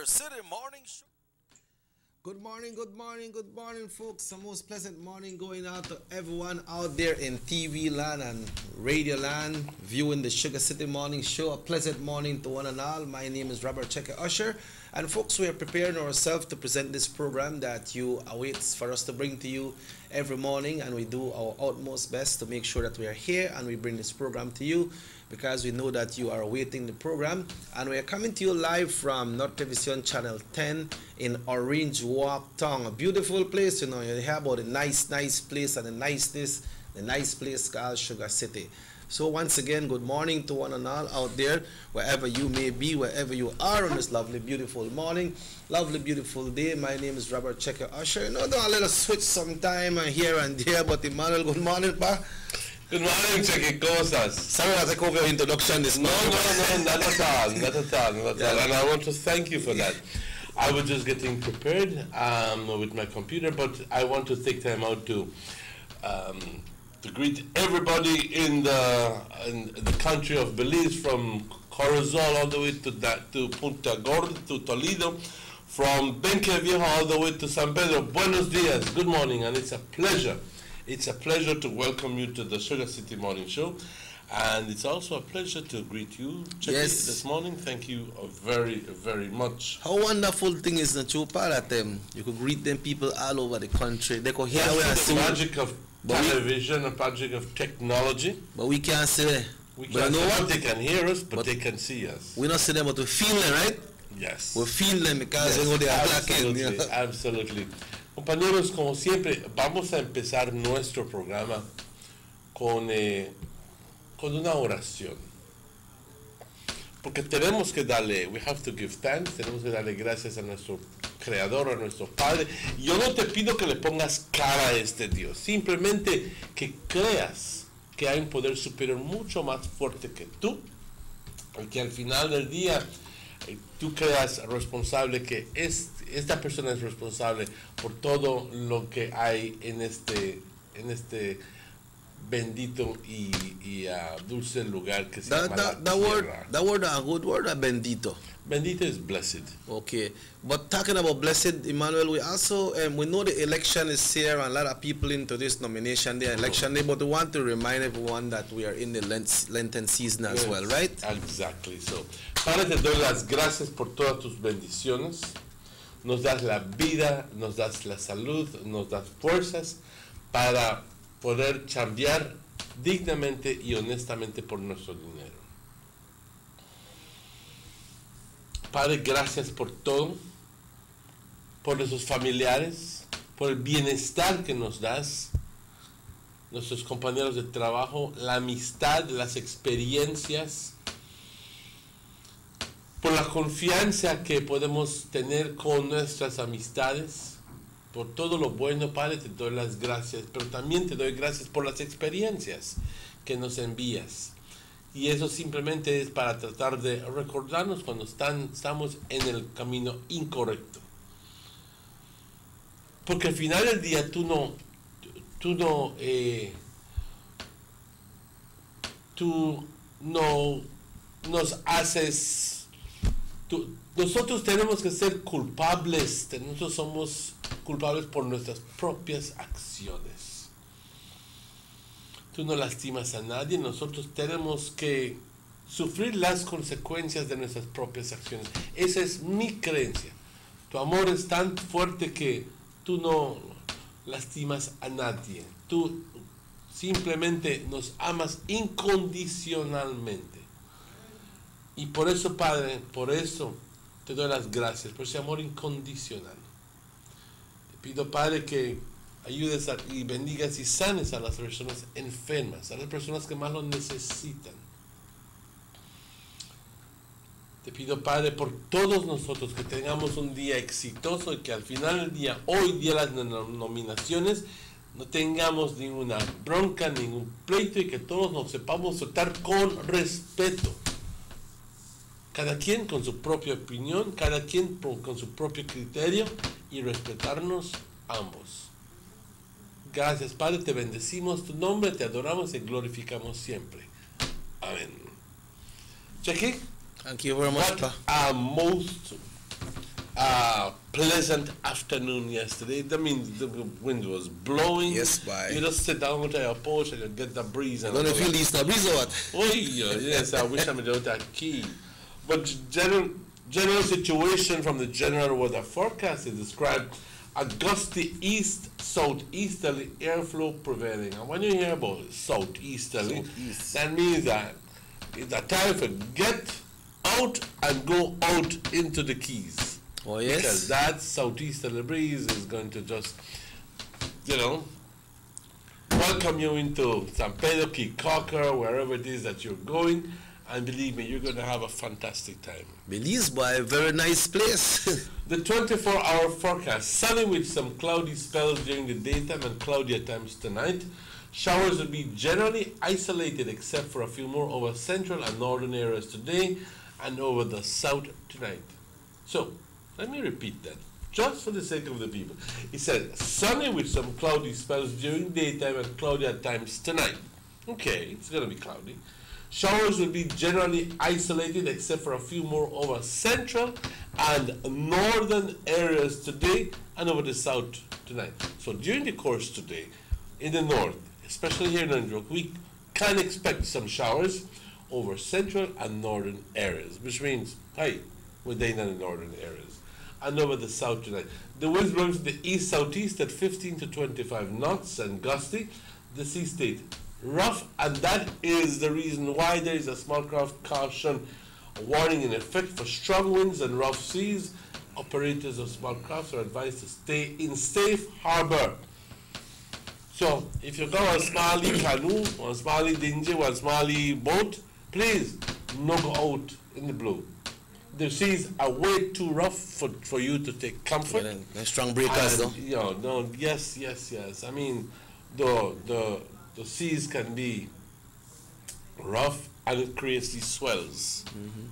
Sugar City Morning Show. Good morning, good morning, good morning, folks. A most pleasant morning going out to everyone out there in TV land and radio land viewing the Sugar City Morning Show. A pleasant morning to one and all. My name is Robert Checker Usher. And folks, we are preparing ourselves to present this program that you await for us to bring to you every morning. And we do our utmost best to make sure that we are here and we bring this program to you, because we know that you are awaiting the program. And we are coming to you live from North Television Channel 10 in Orange Walk Town. A beautiful place, you know. You hear about the nice place and the nice place called Sugar City. So once again, good morning to one and all out there, wherever you may be, wherever you are on this lovely, beautiful morning, lovely, beautiful day. My name is Robert Checker Usher. You know, do a little switch sometime here and there, but Emmanuel, good morning, pa. Good morning, Checky. ¿Cómo estás? Sorry I take over your introduction this morning. No, not at all, not at all. And I want to thank you for that. I was just getting prepared with my computer, but I want to take time out to greet everybody in the country of Belize, from Corozal all the way to Punta Gorda, to Toledo, from Benque Viejo all the way to San Pedro. Buenos dias, good morning, and it's a pleasure. It's a pleasure to welcome you to the Sugar City Morning Show, and it's also a pleasure to greet you, Checky, Yes. this morning. Thank you very, very much. How wonderful thing is the chupa that you could greet them people all over the country. They could hear we and That's the see, magic of television, a magic of technology. but we can't see them. We But can't you know see what? They can hear us, but But they can see us. We don't see them, but we feel them, right? Yes. We feel them because Yes, you know they are black. absolutely, You know? absolutely. Compañeros, como siempre, vamos a empezar nuestro programa con una oración. Porque tenemos que darle, we have to give thanks, tenemos que darle gracias a nuestro Creador, a nuestro Padre. Yo no te pido que le pongas cara a este Dios, simplemente que creas que hay un poder superior mucho más fuerte que tú, y que al final del día tú creas responsable, que esta persona es responsable por todo lo que hay en este bendito y dulce lugar que se llama la tierra. That word, a good word, a bendito. Bendito is blessed. Okay, but talking about blessed, Emmanuel, we also we know the election is here and a lot of people into this nomination day, election day, but we want to remind everyone that we are in the Lenten season as well, right? Exactly. So, Padre, te doy las gracias por todas tus bendiciones. Nos das la vida, nos das la salud, nos das fuerzas para poder chambear dignamente y honestamente por nuestro dinero. Padre, gracias por todo, por nuestros familiares, por el bienestar que nos das, nuestros compañeros de trabajo, la amistad, las experiencias, por la confianza que podemos tener con nuestras amistades, por todo lo bueno. Padre, te doy las gracias, pero también te doy gracias por las experiencias que nos envías. Y eso simplemente es para tratar de recordarnos cuando estamos en el camino incorrecto. Porque al final del día tú no nos haces... Nosotros tenemos que ser culpables, nosotros somos culpables por nuestras propias acciones. Tú no lastimas a nadie, nosotros tenemos que sufrir las consecuencias de nuestras propias acciones. Esa es mi creencia. Tu amor es tan fuerte que tú no lastimas a nadie. Tú simplemente nos amas incondicionalmente. Y por eso, Padre, por eso te doy las gracias, por ese amor incondicional. Te pido, Padre, que ayudes y bendigas y sanes a las personas enfermas, a las personas que más lo necesitan. Te pido, Padre, por todos nosotros, que tengamos un día exitoso y que al final del día, hoy día las nominaciones, no tengamos ninguna bronca, ningún pleito, y que todos nos sepamos tratar con respeto. Cada quien con su propia opinión, cada quien con su propio criterio, y respetarnos ambos. Gracias, Padre, te bendecimos tu nombre, te adoramos y glorificamos siempre. Amén. Checky, Thank you very much, what Pa. are most pleasant afternoon yesterday. I mean, the wind was blowing. Yes, boy. You just sit down with your porch and you get the breeze. You don't feel this no breeze or what? Oh, yeah, yes, I wish I would have that key. But general situation from the general weather forecast is described a gusty east-southeasterly airflow prevailing. And when you hear about southeasterly, that means that it's a time for get out and go out into the Keys. Oh, yes. Because that southeasterly breeze is going to just, welcome you into San Pedro, Key Cocker, wherever it is that you're going. And believe me, you're going to have a fantastic time. Belize, boy, a very nice place. The 24-hour forecast, sunny with some cloudy spells during the daytime and cloudy at times tonight. Showers will be generally isolated except for a few more over central and northern areas today and over the south tonight. So, let me repeat that, just for the sake of the people. It says, sunny with some cloudy spells during daytime and cloudy at times tonight. Okay, it's going to be cloudy. Showers will be generally isolated except for a few more over central and northern areas today and over the south tonight. So during the course today, in the north, especially here in New we can expect some showers over central and northern areas, which means, hey, we're in the northern areas. And over the south tonight. The winds blowing to the east-southeast at 15 to 25 knots and gusty. The sea state rough, and that is the reason why there is a small craft caution warning in effect for strong winds and rough seas. Operators of small crafts are advised to stay in safe harbor. So, if you got a smally canoe, one smally dinghy, one smally boat, please no go out in the blue. The seas are way too rough for you to take comfort. Yeah, they're strong breakers, though. Yes. I mean, the seas can be rough and it creates these swells.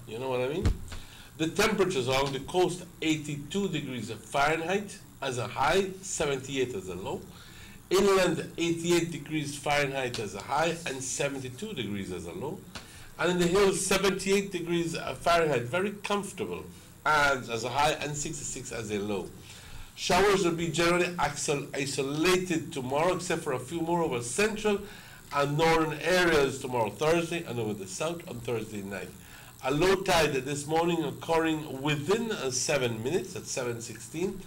You know what I mean? The temperatures along the coast, 82 degrees Fahrenheit as a high, 78 as a low. Inland, 88 degrees Fahrenheit as a high and 72 degrees as a low. And in the hills, 78 degrees Fahrenheit, very comfortable as a high and 66 as a low. Showers will be generally isolated tomorrow, except for a few more over central and northern areas tomorrow, Thursday, and over the south on Thursday night. A low tide this morning occurring within 7 minutes at 7:16.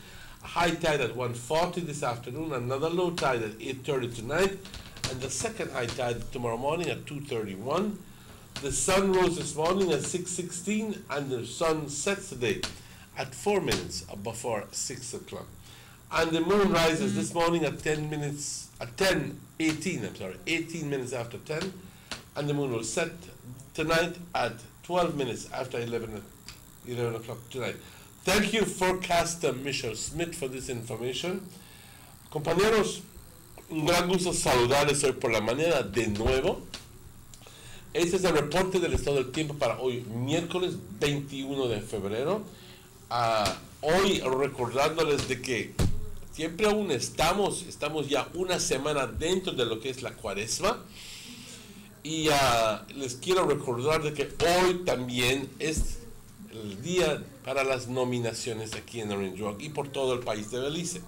A high tide at 1:40 this afternoon. Another low tide at 8:30 tonight, and the second high tide tomorrow morning at 2:31. The sun rose this morning at 6:16, and the sun sets today at 4 minutes before 6 o'clock. And the moon rises this morning at 18 minutes after 10, and the moon will set tonight at 12 minutes after 11 o'clock tonight. Thank you, forecaster Michelle Smith, for this information. Compañeros, un gran gusto saludarles hoy por la mañana de nuevo. Este es el reporte del estado del tiempo para hoy, miércoles 21 de febrero. Hoy recordándoles de que siempre aún estamos ya una semana dentro de lo que es la cuaresma. Y les quiero recordar de que hoy también es el día para las nominaciones aquí en Orange Rock y por todo el país de Belice.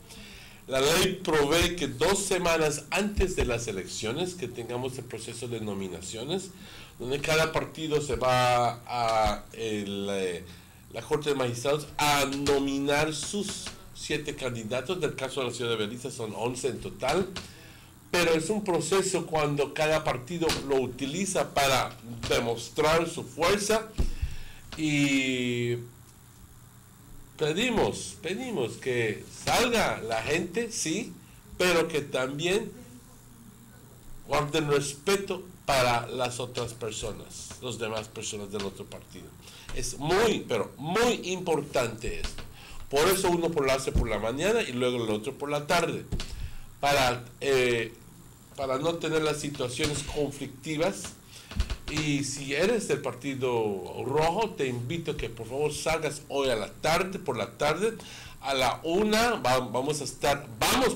La ley provee que 2 semanas antes de las elecciones que tengamos el proceso de nominaciones, donde cada partido se va a la Corte de Magistrados a nominar sus 7 candidatos. Del caso de la ciudad de Belice son 11 en total, pero es un proceso cuando cada partido lo utiliza para demostrar su fuerza, y pedimos que salga la gente, sí, pero que también guarden respeto para las otras personas, las demás personas del otro partido. Es muy, pero muy importante esto. Por eso uno lo hace por la mañana y luego el otro por la tarde, para no tener las situaciones conflictivas. Y si eres del partido rojo, te invito a que por favor salgas hoy por la tarde, a la 1, vamos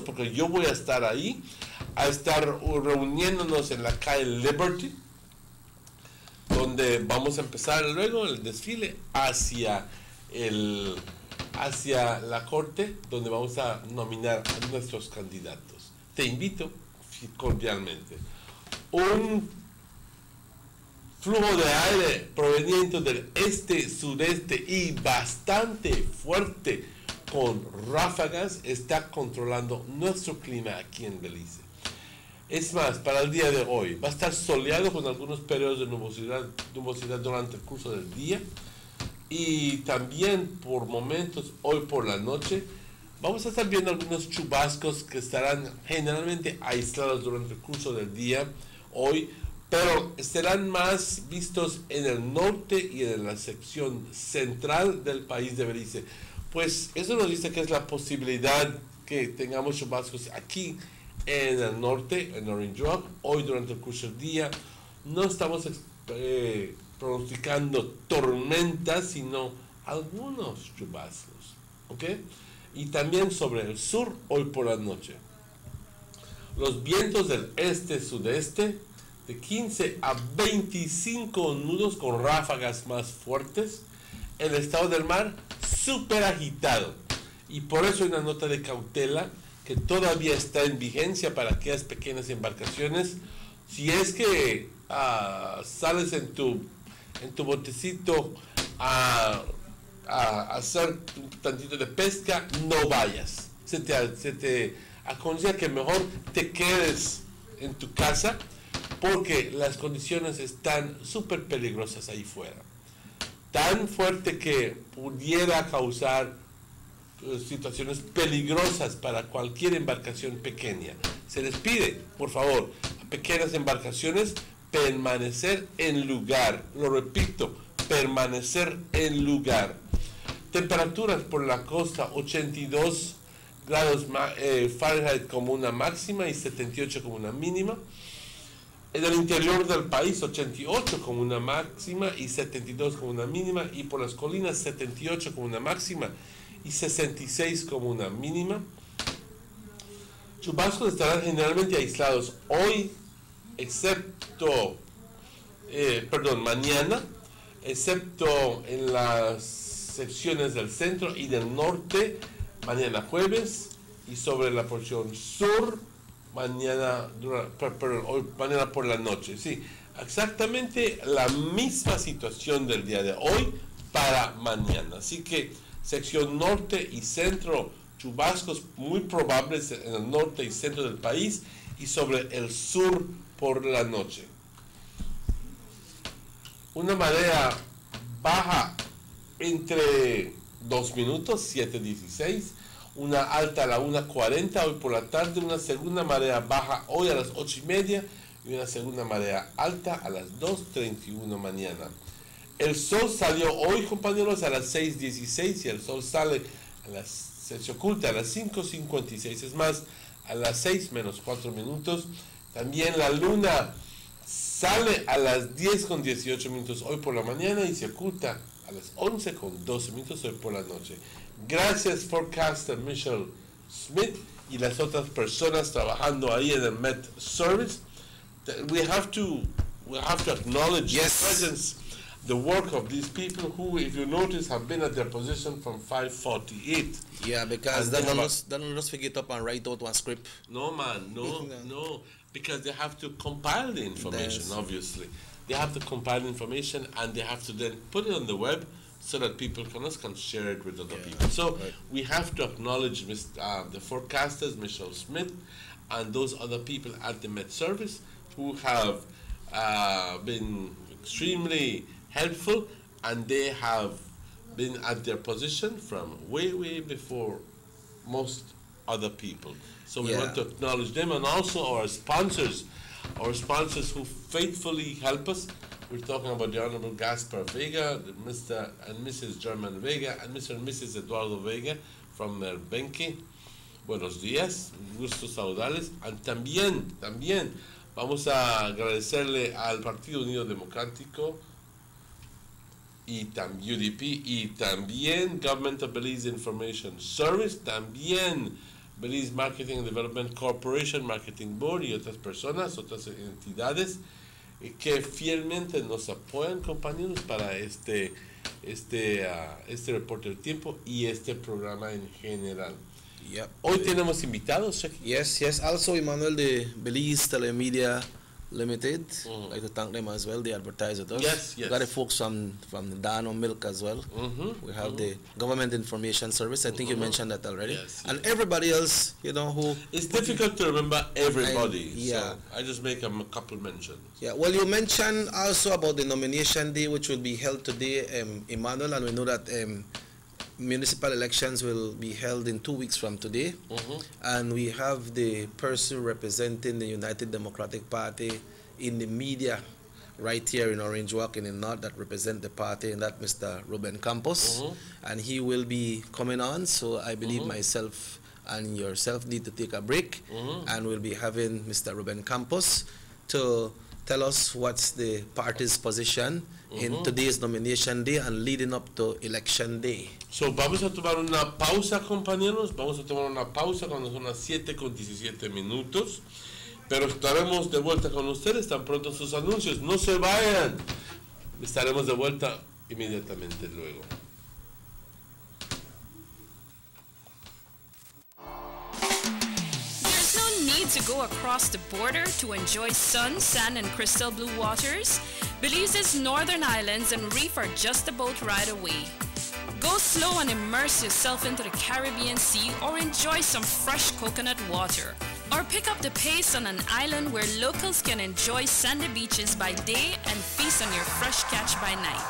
porque yo voy a estar ahí, a estar reuniéndonos en la calle Liberty, donde vamos a empezar luego el desfile hacia hacia la corte, donde vamos a nominar a nuestros candidatos. Te invito cordialmente. Un flujo de aire proveniente del este-sureste y bastante fuerte con ráfagas está controlando nuestro clima aquí en Belice. Es más, para el día de hoy va a estar soleado con algunos periodos de nubosidad durante el curso del día, y también por momentos hoy por la noche vamos a estar viendo algunos chubascos que estarán generalmente aislados durante el curso del día hoy, pero serán más vistos en el norte y en la sección central del país de Belice. Pues eso nos dice que es la posibilidad que tengamos chubascos aquí en el norte, en Orange Rock, hoy durante el curso del día. No estamos pronosticando tormentas, sino algunos chubascos, ¿ok? Y también sobre el sur, hoy por la noche. Los vientos del este-sudeste de 15 a 25 nudos con ráfagas más fuertes. El estado del mar súper agitado. Y por eso hay una nota de cautela que todavía está en vigencia para aquellas pequeñas embarcaciones. Si es que sales en tu botecito a hacer un tantito de pesca, no vayas. Se te aconseja que mejor te quedes en tu casa, porque las condiciones están súper peligrosas ahí fuera. Tan fuerte que pudiera causar situaciones peligrosas para cualquier embarcación pequeña. Se les pide, por favor, a pequeñas embarcaciones permanecer en lugar. Lo repito, permanecer en lugar. Temperaturas por la costa 82 grados Fahrenheit como una máxima y 78 como una mínima. En el interior del país 88 como una máxima y 72 como una mínima, y por las colinas 78 como una máxima y 66 como una mínima. Chubascos estarán generalmente aislados hoy, excepto mañana, excepto en las secciones del centro y del norte mañana jueves, y sobre la porción sur mañana por la noche. Sí, exactamente la misma situación del día de hoy para mañana. Así que sección norte y centro, chubascos muy probables en el norte y centro del país, y sobre el sur por la noche. Una marea baja entre 2 minutos, 7:16, una alta a la 1:40 hoy por la tarde, una segunda marea baja hoy a las 8:30 y una segunda marea alta a las 2:31 mañana. El sol salió hoy, compañeros, a las 6:16, y el sol se oculta a las 5:56, es más, a las 6 menos 4 minutos. También la luna sale a las 10:18 hoy por la mañana y se oculta a las 11:12 hoy por la noche. Gracias, forecaster Michelle Smith y las otras personas trabajando ahí en el Met Service. We have to acknowledge the presence, the work of these people who, if you notice, have been at their position from 5:48. Yeah, because they don't just pick it up and write out one script. No, man, no, because they have to compile the information, obviously. They have to compile information, and they have to then put it on the web so that people can share it with other people. So we have to acknowledge the forecasters, Michelle Smith, and those other people at the Met Service who have been extremely helpful, and they have been at their position from way before most other people. So we want to acknowledge them, and also our sponsors who faithfully help us. We're talking about the Honorable Gaspar Vega, Mr. and Mrs. German Vega, and Mr. and Mrs. Eduardo Vega from Benque. Buenos días, gusto saludarles. Y también vamos a agradecerle al Partido Unido Democrático y también UDP, y también Government of Belize Information Service, también Belize Marketing and Development Corporation, Marketing Board, y otras personas, otras entidades que fielmente nos apoyan, compañeros, para este reporte del tiempo y este programa en general. Yep. Hoy tenemos invitados, Sheikh. Yes. Also, Emmanuel, the Belize Telemedia Limited. I'd like to thank them as well. They advertise with us. Yes. We got the folks from the Dano Milk as well. We have the Government Information Service. I think you mentioned that already. Yes. And everybody else, who... It's difficult to remember everybody, yeah. so I just make a couple mentions. Yeah, well, you mentioned also about the nomination day, which will be held today, Emmanuel, and we know that municipal elections will be held in 2 weeks from today. And we have the person representing the United Democratic Party in the media right here in Orange Walk in the north that represent the party, and that Mr. Ruben Campos. And he will be coming on, so I believe myself and yourself need to take a break, and we'll be having Mr. Ruben Campos to tell us what's the party's position in today's nomination day and leading up to election day. So, vamos a tomar una pausa, compañeros. Vamos a tomar una pausa cuando son las 7:17. Pero estaremos de vuelta con ustedes tan pronto sus anuncios. No se vayan. Estaremos de vuelta inmediatamente luego. There's no need to go across the border to enjoy sun, sand, and crystal blue waters. Belize's northern islands and reef are just a boat ride away. Go slow and immerse yourself into the Caribbean Sea or enjoy some fresh coconut water. Or pick up the pace on an island where locals can enjoy sandy beaches by day and feast on your fresh catch by night.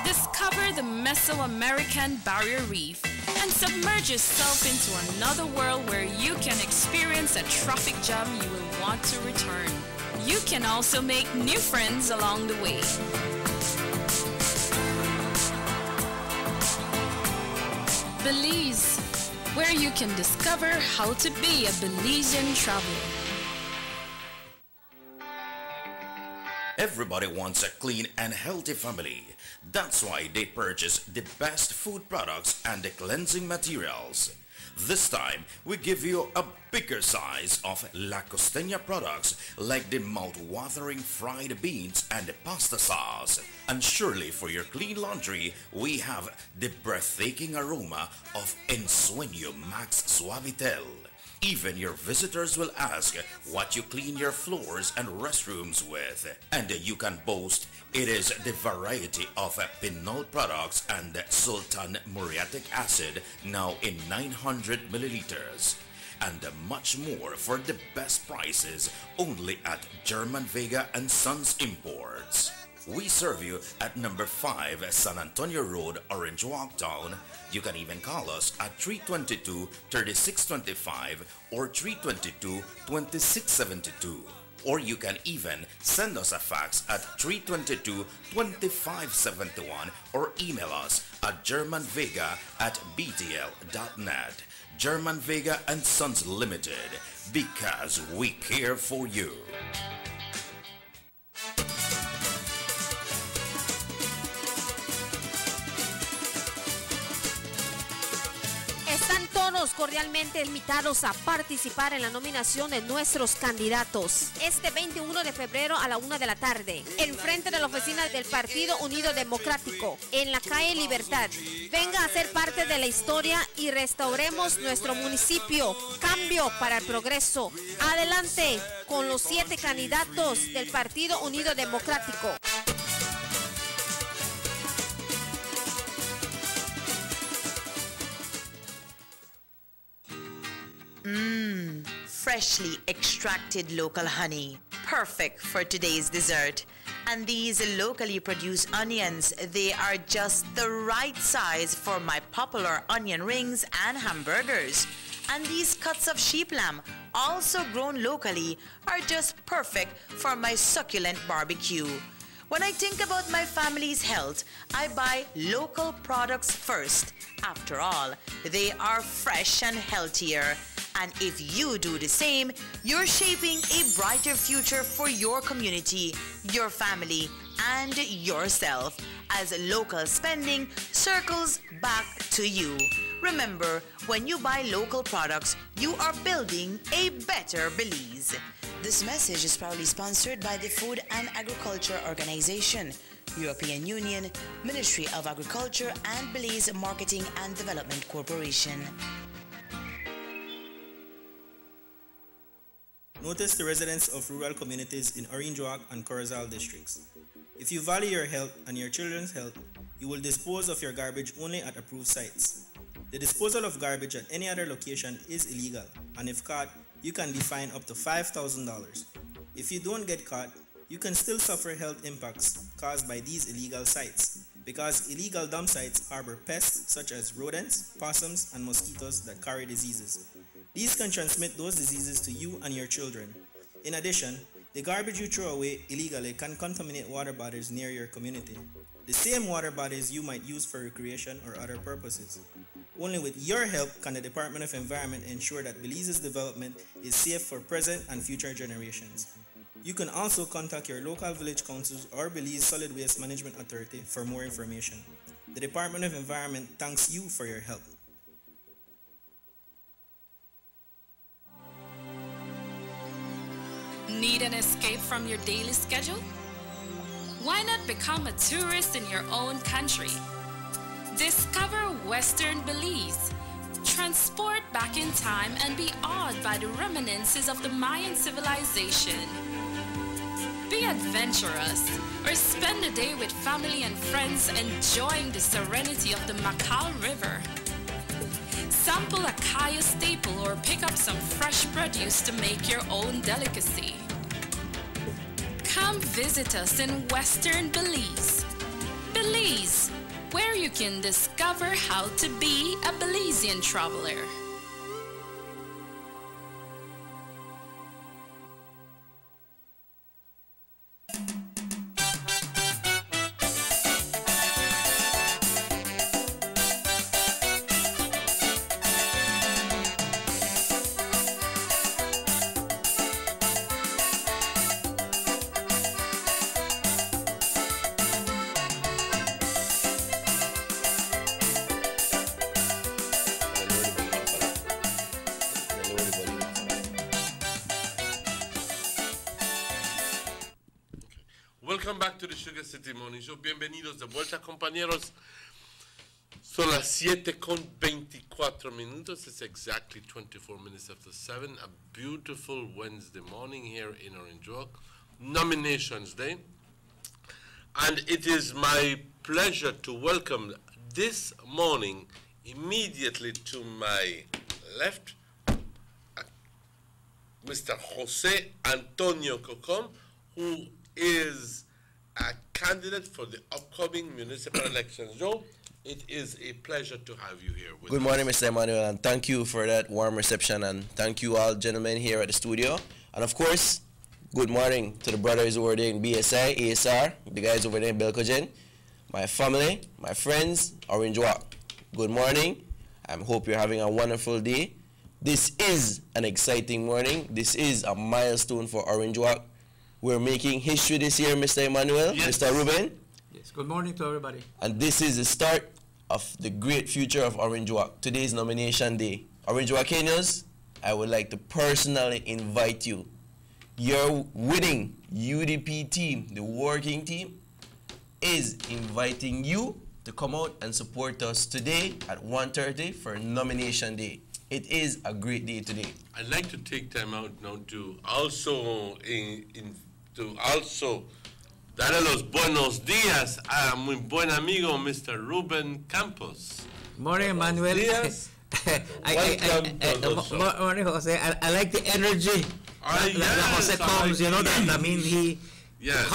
Discover the Mesoamerican Barrier Reef and submerge yourself into another world where you can experience a traffic jam you will want to return. You can also make new friends along the way. Belize, where you can discover how to be a Belizean traveler. Everybody wants a clean and healthy family. That's why they purchase the best food products and the cleansing materials. This time, we give you a bigger size of La Costeña products like the mouth-watering fried beans and the pasta sauce. And surely for your clean laundry, we have the breathtaking aroma of Ensueño Max Suavitel. Even your visitors will ask what you clean your floors and restrooms with. And you can boast it is the variety of Pinol products and Sultan muriatic acid now in 900 milliliters. And much more for the best prices only at German Vega and Sons Imports. We serve you at number 5 San Antonio Road, Orange Walk Town. You can even call us at 322-3625 or 322-2672. Or you can even send us a fax at 322-2571 or email us at germanvega@btl.net. German Vega and Sons Limited, because we care for you. Están todos cordialmente invitados a participar en la nominación de nuestros candidatos este 21 de febrero a la 1 de la tarde, en frente de la oficina del Partido Unido Democrático, en la calle Libertad. Venga a ser parte de la historia y restauremos nuestro municipio. Cambio para el progreso. Adelante con los 7 candidatos del Partido Unido Democrático. Freshly extracted local honey, perfect for today's dessert. And these locally produced onions, they are just the right size for my popular onion rings and hamburgers. And these cuts of sheep lamb, also grown locally, are just perfect for my succulent barbecue. When I think about my family's health, I buy local products first. After all, they are fresh and healthier. And if you do the same, you're shaping a brighter future for your community, your family, and yourself, as local spending circles back to you. Remember, when you buy local products, you are building a better Belize. This message is proudly sponsored by the Food and Agriculture Organization. European Union, Ministry of Agriculture, and Belize Marketing and Development Corporation. Notice the residents of rural communities in Orange Walk and Corozal districts. If you value your health and your children's health, you will dispose of your garbage only at approved sites. The disposal of garbage at any other location is illegal, and if caught, you can be fined up to $5,000. If you don't get caught, you can still suffer health impacts caused by these illegal sites, because illegal dump sites harbor pests such as rodents, possums, and mosquitoes that carry diseases. These can transmit those diseases to you and your children. In addition, the garbage you throw away illegally can contaminate water bodies near your community, the same water bodies you might use for recreation or other purposes. Only with your help can the Department of Environment ensure that Belize's development is safe for present and future generations. You can also contact your local village councils or Belize Solid Waste Management Authority for more information. The Department of Environment thanks you for your help. Need an escape from your daily schedule? Why not become a tourist in your own country? Discover Western Belize. Transport back in time and be awed by the reminiscences of the Mayan civilization. Be adventurous or spend a day with family and friends enjoying the serenity of the Macau River. Sample a kaya staple or pick up some fresh produce to make your own delicacy. Come visit us in Western Belize. Belize, where you can discover how to be a Belizean traveler. Welcome back to the Sugar City Morning Show. Bienvenidos de vuelta, compañeros. Son las 7:24. It's exactly 24 minutes after 7. A beautiful Wednesday morning here in Orange Walk. Nominations Day. And it is my pleasure to welcome this morning, immediately to my left, Mr. Jose Antonio Cocom, who is a candidate for the upcoming municipal elections. Joe, it is a pleasure to have you here with us. Good morning, Mr. Emmanuel, and thank you for that warm reception, and thank you all gentlemen here at the studio. And of course, good morning to the brothers over there in BSI, ASR, the guys over there in Belcogen, my family, my friends, Orange Walk. Good morning. I hope you're having a wonderful day. This is an exciting morning. This is a milestone for Orange Walk. We're making history this year, Mr. Emmanuel, yes. Mr. Ruben. Yes, good morning to everybody. And this is the start of the great future of Orange Walk. Today is nomination day. Orange Walkenians, I would like to personally invite you. Your winning UDP team, the working team, is inviting you to come out and support us today at 1:30 for nomination day. It is a great day today. I'd like to take time out now to also darle los buenos días a mi buen amigo Mr. Ruben Campos. Morning, Manuel. Días. Morning, Jose. I like the energy that Jose comes. You know that. I mean, he. Yes.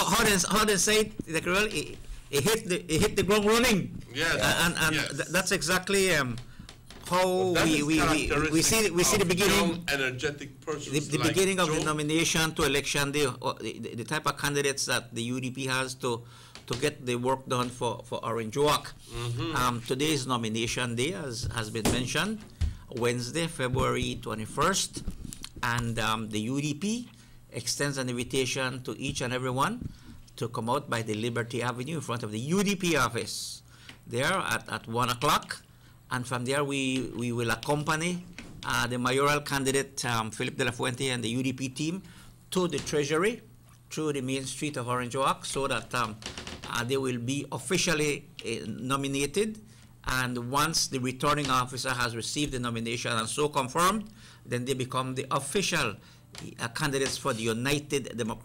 How they say it, the girl? He hit the ground running. Yes. And yes. That's exactly how we see the beginning, young, energetic persons the like beginning of Joe. the nomination to election day, the type of candidates that the UDP has to get the work done for Orange Walk. Today's nomination day, as has been mentioned, Wednesday, February 21st, and the UDP extends an invitation to each and everyone to come out by the Liberty Avenue in front of the UDP office there at 1 o'clock. And from there, we will accompany the mayoral candidate, Philip de la Fuente, and the UDP team to the Treasury through the main street of Orange Walk, so that They will be officially nominated, and once the returning officer has received the nomination and so confirmed, then they become the official candidates for the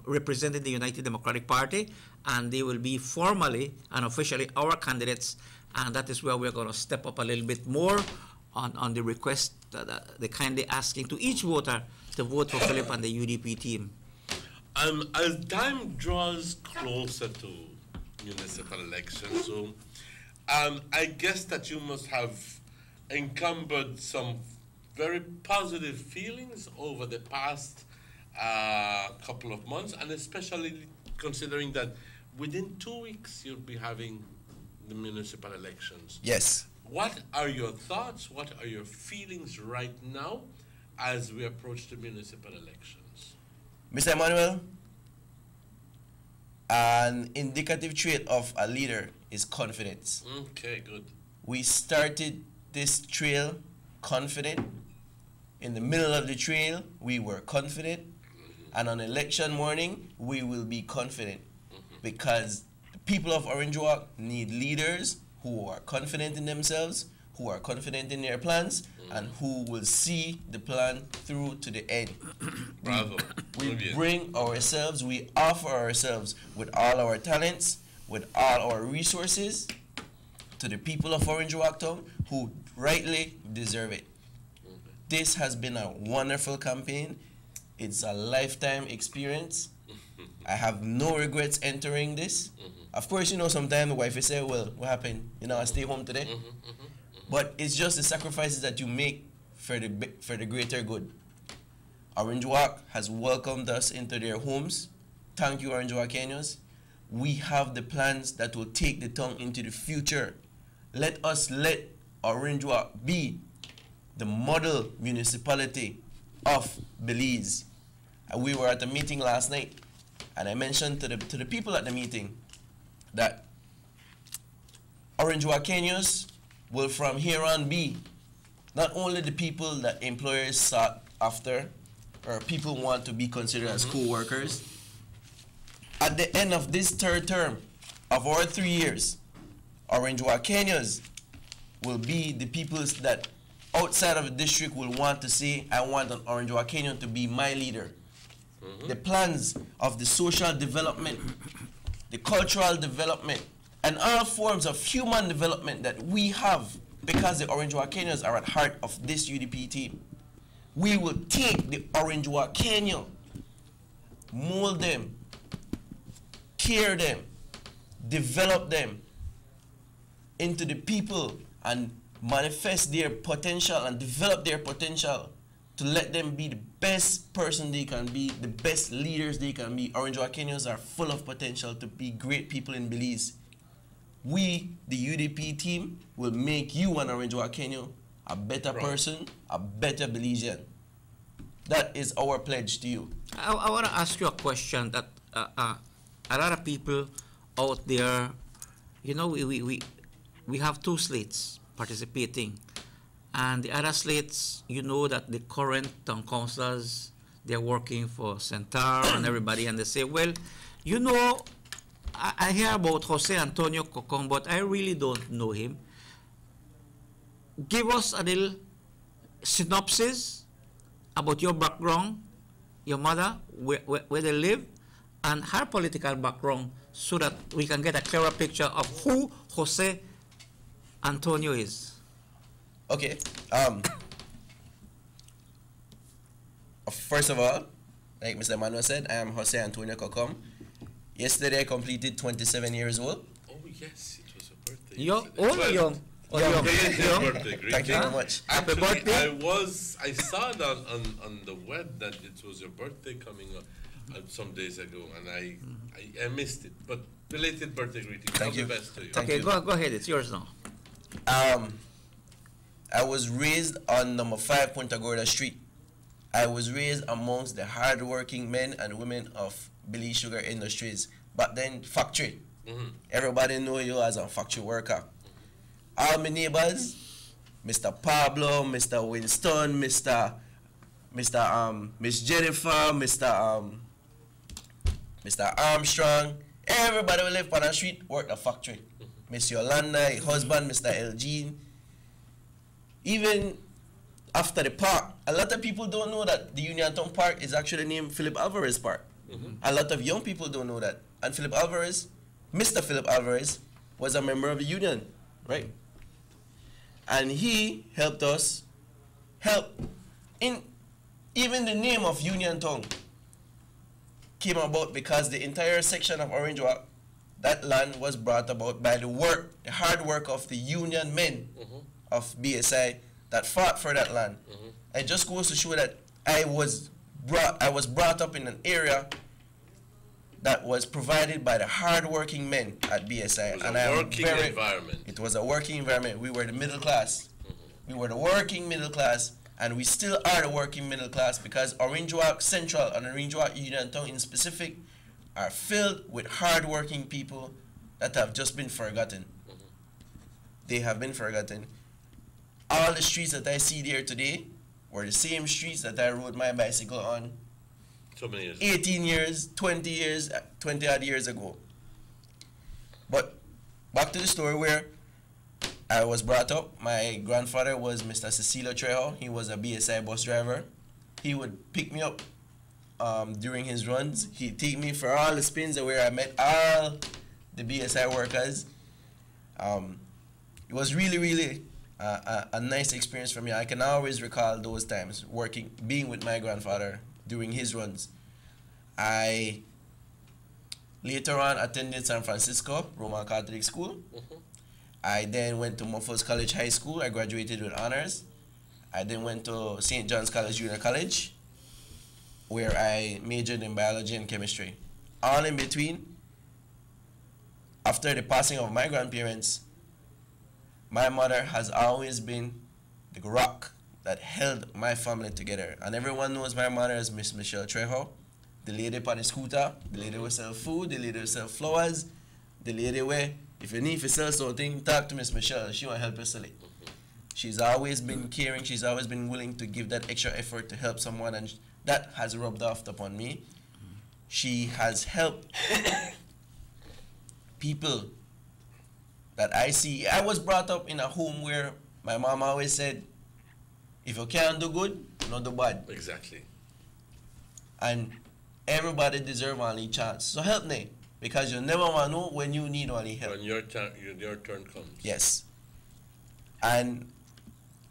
representing the United Democratic Party, and they will be formally and officially our candidates, and that is where we're going to step up a little bit more on the request, the kindly asking to each voter to vote for Philip and the UDP team. As time draws closer to municipal elections, so I guess that you must have encumbered some very positive feelings over the past couple of months, and especially considering that within 2 weeks you'll be having the municipal elections. Yes. What are your thoughts? What are your feelings right now as we approach the municipal elections? Mr. Emmanuel, an indicative trait of a leader is confidence. Okay, good. We started this trail confident. In the middle of the trail, we were confident. And on election morning, we will be confident. Because the people of Orange Walk need leaders who are confident in themselves, who are confident in their plans, and who will see the plan through to the end. Bravo. We bring ourselves, we offer ourselves with all our talents, with all our resources to the people of Orange Walk Town who rightly deserve it. This has been a wonderful campaign. It's a lifetime experience. I have no regrets entering this. Of course, you know, sometimes the wife will say, well, what happened? You know, I stay home today. But it's just the sacrifices that you make for the greater good. Orange Walk has welcomed us into their homes. Thank you, Orange Walkenians. We have the plans that will take the town into the future. Let Orange Walk be the model municipality of Belize. And we were at a meeting last night, and I mentioned to the people at the meeting that Orange Walkenians will from here on be not only the people that employers sought after, or people want to be considered as co-workers. At the end of this third term of our 3 years, Orange Walkenians will be the people that outside of the district will want to say, I want an Orange Walkenian to be my leader. The plans of the social development, the cultural development, and all forms of human development that we have, because the Orange Walkenians are at heart of this UDP team. We will take the Orange Walkenian, mold them, care them, develop them into the people and manifest their potential and develop their potential to let them be the best person they can be, the best leaders they can be. Orange Walkenians are full of potential to be great people in Belize. We, the UDP team, will make you an Orange Walkenian a better person, a better Belizean. That is our pledge to you. I want to ask you a question that a lot of people out there, you know, we have two slates participating, and the other slates, you know, that the current town councillors, they're working for Centaur and everybody, and they say, well, you know, I hear about Jose Antonio Cocon, but I really don't know him. Give us a little synopsis about your background, your mother, where they live, and her political background, so that we can get a clearer picture of who Jose Antonio is. Okay. First of all, like Mr. Emmanuel said, I am Jose Antonio Cocom. Yesterday I completed 27 years old. Oh yes, it was a birthday. Young, old or young? Or young? Birthday, Thank you very much. Actually, Happy birthday. I saw it on the web that it was your birthday coming up some days ago, and I missed it. But belated birthday greetings. Thank All you. the best to you. Okay, go ahead. It's yours now. I was raised on number 5 Punta Gorda Street. I was raised amongst the hard-working men and women of Belize Sugar Industries. But then factory. Everybody know you as a factory worker. All my neighbors, Mr. Pablo, Mr. Winston, Miss Jennifer, Mr. Armstrong, Everybody who live on the street work a factory. Miss Yolanda, her husband, Mr. Elgene. Even after the park, a lot of people don't know that the Uniontown Park is actually named Philip Alvarez Park. A lot of young people don't know that. And Philip Alvarez, Mr. Philip Alvarez, was a member of the union, right? And he helped us in even the name of Uniontown came about because the entire section of Orange Walk, that land was brought about by the hard work of the union men of BSI that fought for that land. It just goes to show that I was brought up in an area that was provided by the hard-working men at BSI. It was a working environment. It was a working environment. We were the middle class. We were the working middle class, and we still are the working middle class because Orange Walk Central and Orange Walk Uniontown in specific are filled with hard-working people that have just been forgotten. They have been forgotten. All the streets that I see there today were the same streets that I rode my bicycle on so many years 18 years, 20 odd years ago. But back to the story where I was brought up. My grandfather was Mr. Cecilio Trejo. He was a BSI bus driver. He would pick me up during his runs. He'd take me for all the spins where I met all the BSI workers. It was really, really a nice experience for me. I can always recall those times being with my grandfather during his runs. I later on attended San Francisco Roman Catholic School. I then went to Muffles College High School. I graduated with honors. I then went to St. John's College Junior College, where I majored in biology and chemistry. All in between, after the passing of my grandparents, my mother has always been the rock that held my family together. And everyone knows my mother as Miss Michelle Trejo, the lady upon the scooter, the lady who sell food, the lady who sell flowers, the lady where, if you need to sell something, talk to Miss Michelle, she will help you sell it. She's always been caring, she's always been willing to give that extra effort to help someone, and that has rubbed off upon me. She has helped people that I see. I was brought up in a home where my mom always said, if you can't do good, not do bad. Exactly. And everybody deserves only chance. So help me, because you never want to know when you need only help. When your turn comes. Yes. And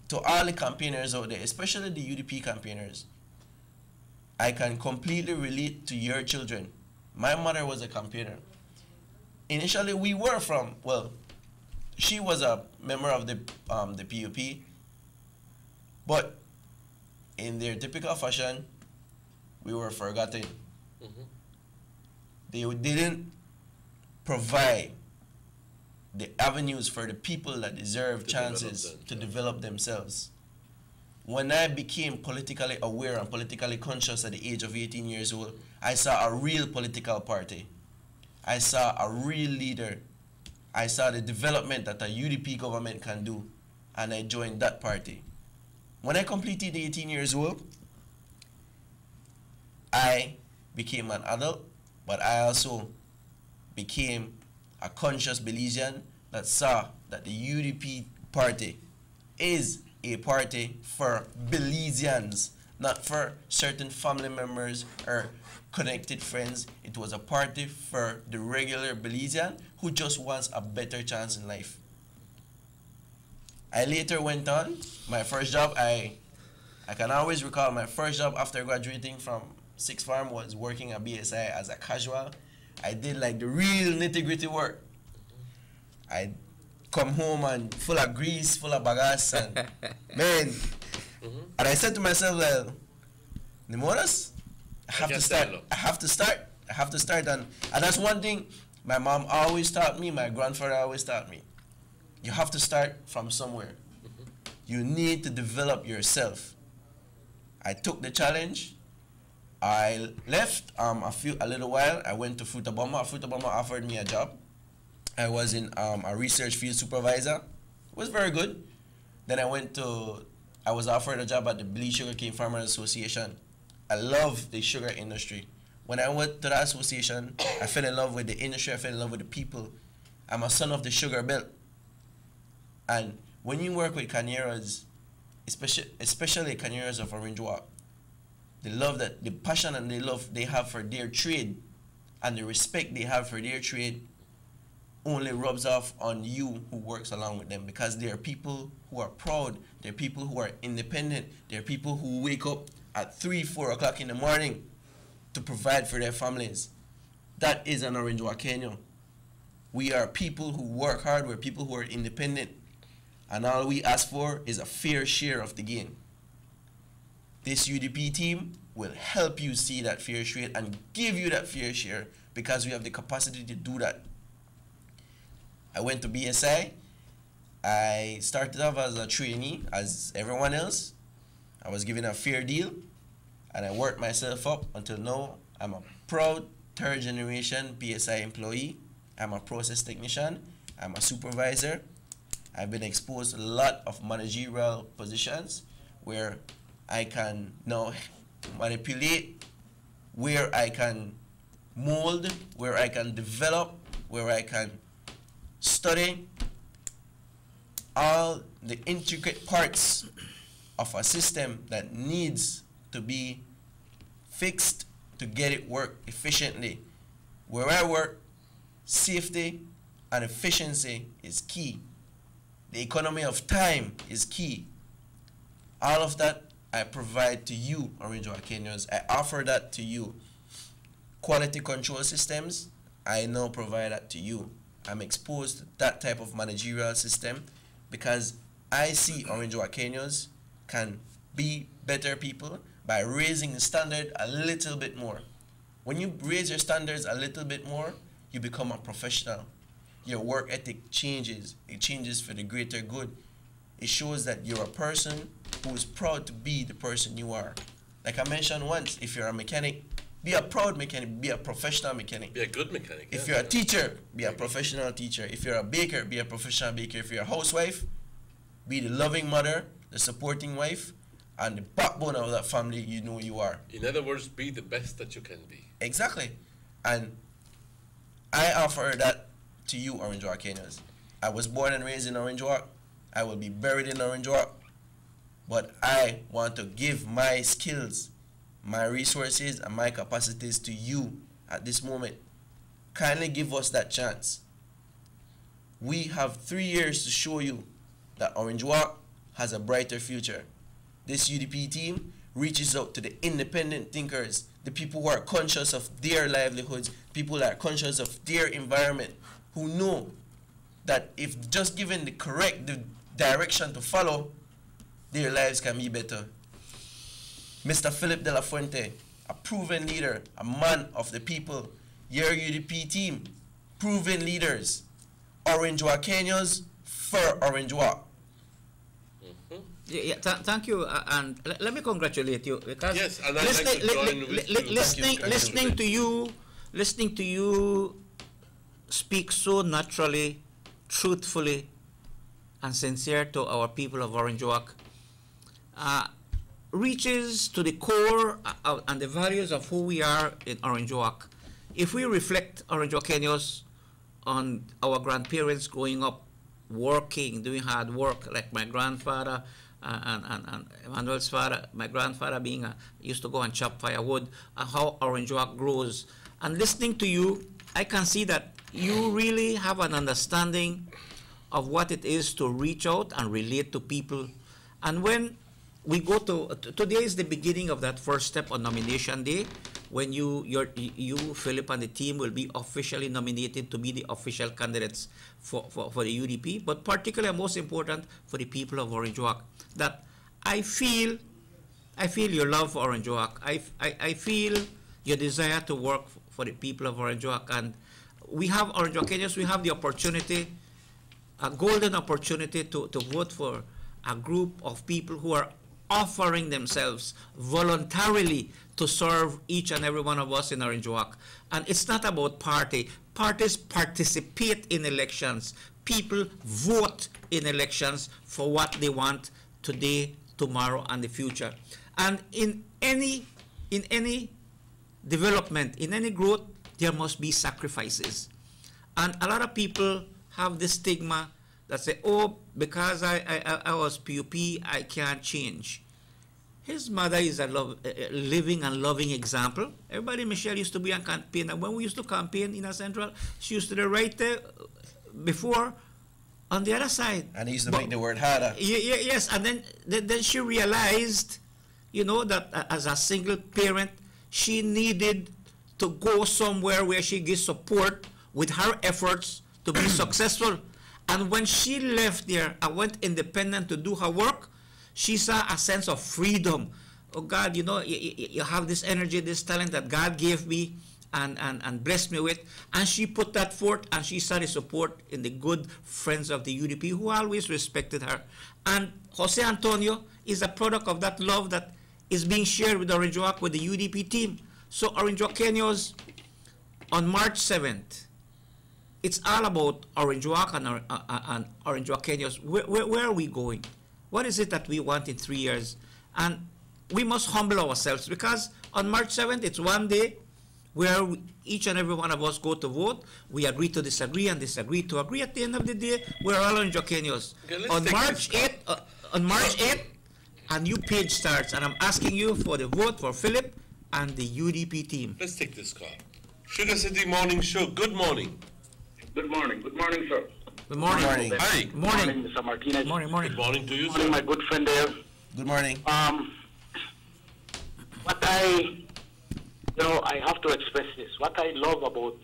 to all the campaigners out there, especially the UDP campaigners, I can completely relate to your children. My mother was a campaigner. Initially, we were from, well, she was a member of the PUP, but in their typical fashion, we were forgotten. They didn't provide the avenues for the people that deserve chances to develop themselves. When I became politically aware and politically conscious at the age of 18 years old, I saw a real political party. I saw a real leader. I saw the development that a UDP government can do, and I joined that party. When I completed 18 years old, I became an adult, but I also became a conscious Belizean that saw that the UDP party is a party for Belizeans, not for certain family members or connected friends. It was a party for the regular Belizean who just wants a better chance in life. I later went on. My first job, I can always recall my first job after graduating from Sixth Farm was working at BSI as a casual. I did like the real nitty-gritty work. I come home and full of grease, full of bagasse, and man. And I said to myself, well, Nimoras, I have to start, and that's one thing my mom always taught me, my grandfather always taught me. You have to start from somewhere. You need to develop yourself. I took the challenge. I left a little while. I went to Frutabama. Frutabama offered me a job. I was in a research field supervisor. It was very good. Then I was offered a job at the Belize Sugarcane Farmers Association. I love the sugar industry. when I went to the association, I fell in love with the industry, I fell in love with the people. I'm a son of the sugar belt. And when you work with Cañeros, especially Cañeros of Orange Walk, the passion and the love they have for their trade and the respect they have for their trade only rubs off on you who works along with them, because they are people who are proud, they're people who are independent, they're people who wake up at 3, 4 o'clock in the morning to provide for their families. That is an Orange Walk Kenyan. We are people who work hard, we're people who are independent, and all we ask for is a fair share of the gain. This UDP team will help you see that fair share and give you that fair share, because we have the capacity to do that. I went to BSI. I started off as a trainee, as everyone else. I was given a fair deal, and I worked myself up until now. I'm a proud third generation BSI employee. I'm a process technician. I'm a supervisor. I've been exposed to a lot of managerial positions where I can now manipulate, where I can mold, where I can develop, where I can study all the intricate parts of a system that needs to be fixed to get it work efficiently. Where I work, safety and efficiency is key. The economy of time is key. All of that I provide to you, Orange Walk Kenyans. I offer that to you. Quality control systems, I now provide that to you. I'm exposed to that type of managerial system because I see Orange Walk Kenyans can be better people by raising the standard a little bit more. When you raise your standards a little bit more, you become a professional. Your work ethic changes. It changes for the greater good. It shows that you're a person who is proud to be the person you are. Like I mentioned once, if you're a mechanic, be a proud mechanic, be a professional mechanic. Be a good mechanic. If you're a teacher, be a professional teacher. If you're a baker, be a professional baker. If you're a housewife, be the loving mother, the supporting wife, and the backbone of that family you know you are. In other words, be the best that you can be. Exactly. And I offer that to you, Orange Walk Kenyans. I was born and raised in Orange Walk. I will be buried in Orange Walk. But I want to give my skills, my resources, and my capacities to you at this moment. Kindly give us that chance. We have 3 years to show you that Orange Walk has a brighter future. This UDP team reaches out to the independent thinkers, the people who are conscious of their livelihoods, people that are conscious of their environment, who know that if just given the correct direction to follow, their lives can be better. Mr. Philip de la Fuente, a proven leader, a man of the people. Your UDP team, proven leaders. Orange Walk Kenyans for Orange Walk. Thank you, and let me congratulate you, because yes, and I'd like to join with you. Listening to you speak so naturally, truthfully, and sincere to our people of Orange Walk, reaches to the core and the values of who we are in Orange Walk. If we reflect Orange Walk Kenyans on our grandparents growing up, working, doing hard work, like my grandfather and Emmanuel's father, my grandfather used to go and chop firewood, and how Orange Walk grows. And listening to you, I can see that you really have an understanding of what it is to reach out and relate to people. And when we go to, today is the beginning of that first step on nomination day, when you, Philip, and the team will be officially nominated to be the official candidates for the UDP, but particularly most important for the people of Orange Walk. That I feel your love for Orange Walk. I feel your desire to work for the people of Orange Walk. And we have, Orange Walk Kenyans, we have the opportunity, a golden opportunity to vote for a group of people who are offering themselves voluntarily to serve each and every one of us in Orange Walk. And it's not about party. Parties participate in elections. People vote in elections for what they want today, tomorrow, and the future. And in any development, in any growth, there must be sacrifices. And a lot of people have this stigma that say, oh, because I was PUP, I can't change. His mother is a living and loving example. Everybody, Michelle used to be on campaign, and when we used to campaign in a central, she used to be right there before on the other side. And he used to make the word harder. Yes, and then she realized, that as a single parent, she needed to go somewhere where she gets support with her efforts to be successful. And when she left there and went independent to do her work, she saw a sense of freedom. Oh God, you have this energy, this talent that God gave me and blessed me with. And she put that forth, and she saw the support in the good friends of the UDP who always respected her. And Jose Antonio is a product of that love that is being shared with Orange Walk, with the UDP team. So Orange Walkenios, on March 7th, it's all about Orange Walk and Orange Walkenios. Where are we going? What is it that we want in 3 years? And we must humble ourselves, because on March 7th, it's one day where each and every one of us go to vote. We agree to disagree and disagree to agree. At the end of the day, we're all Orange Walkenios. Okay, on March 8th, a new page starts, and I'm asking you for the vote for Philip and the UDP team. Let's take this call. Sugar City Morning Show, good morning. Good morning. Good morning, sir. Good morning. Good morning. Hi. Good morning. Good morning, Mr. Martinez. Morning. Good morning to you, Good morning, sir. my good friend there. Good morning. What I have to express this. What I love about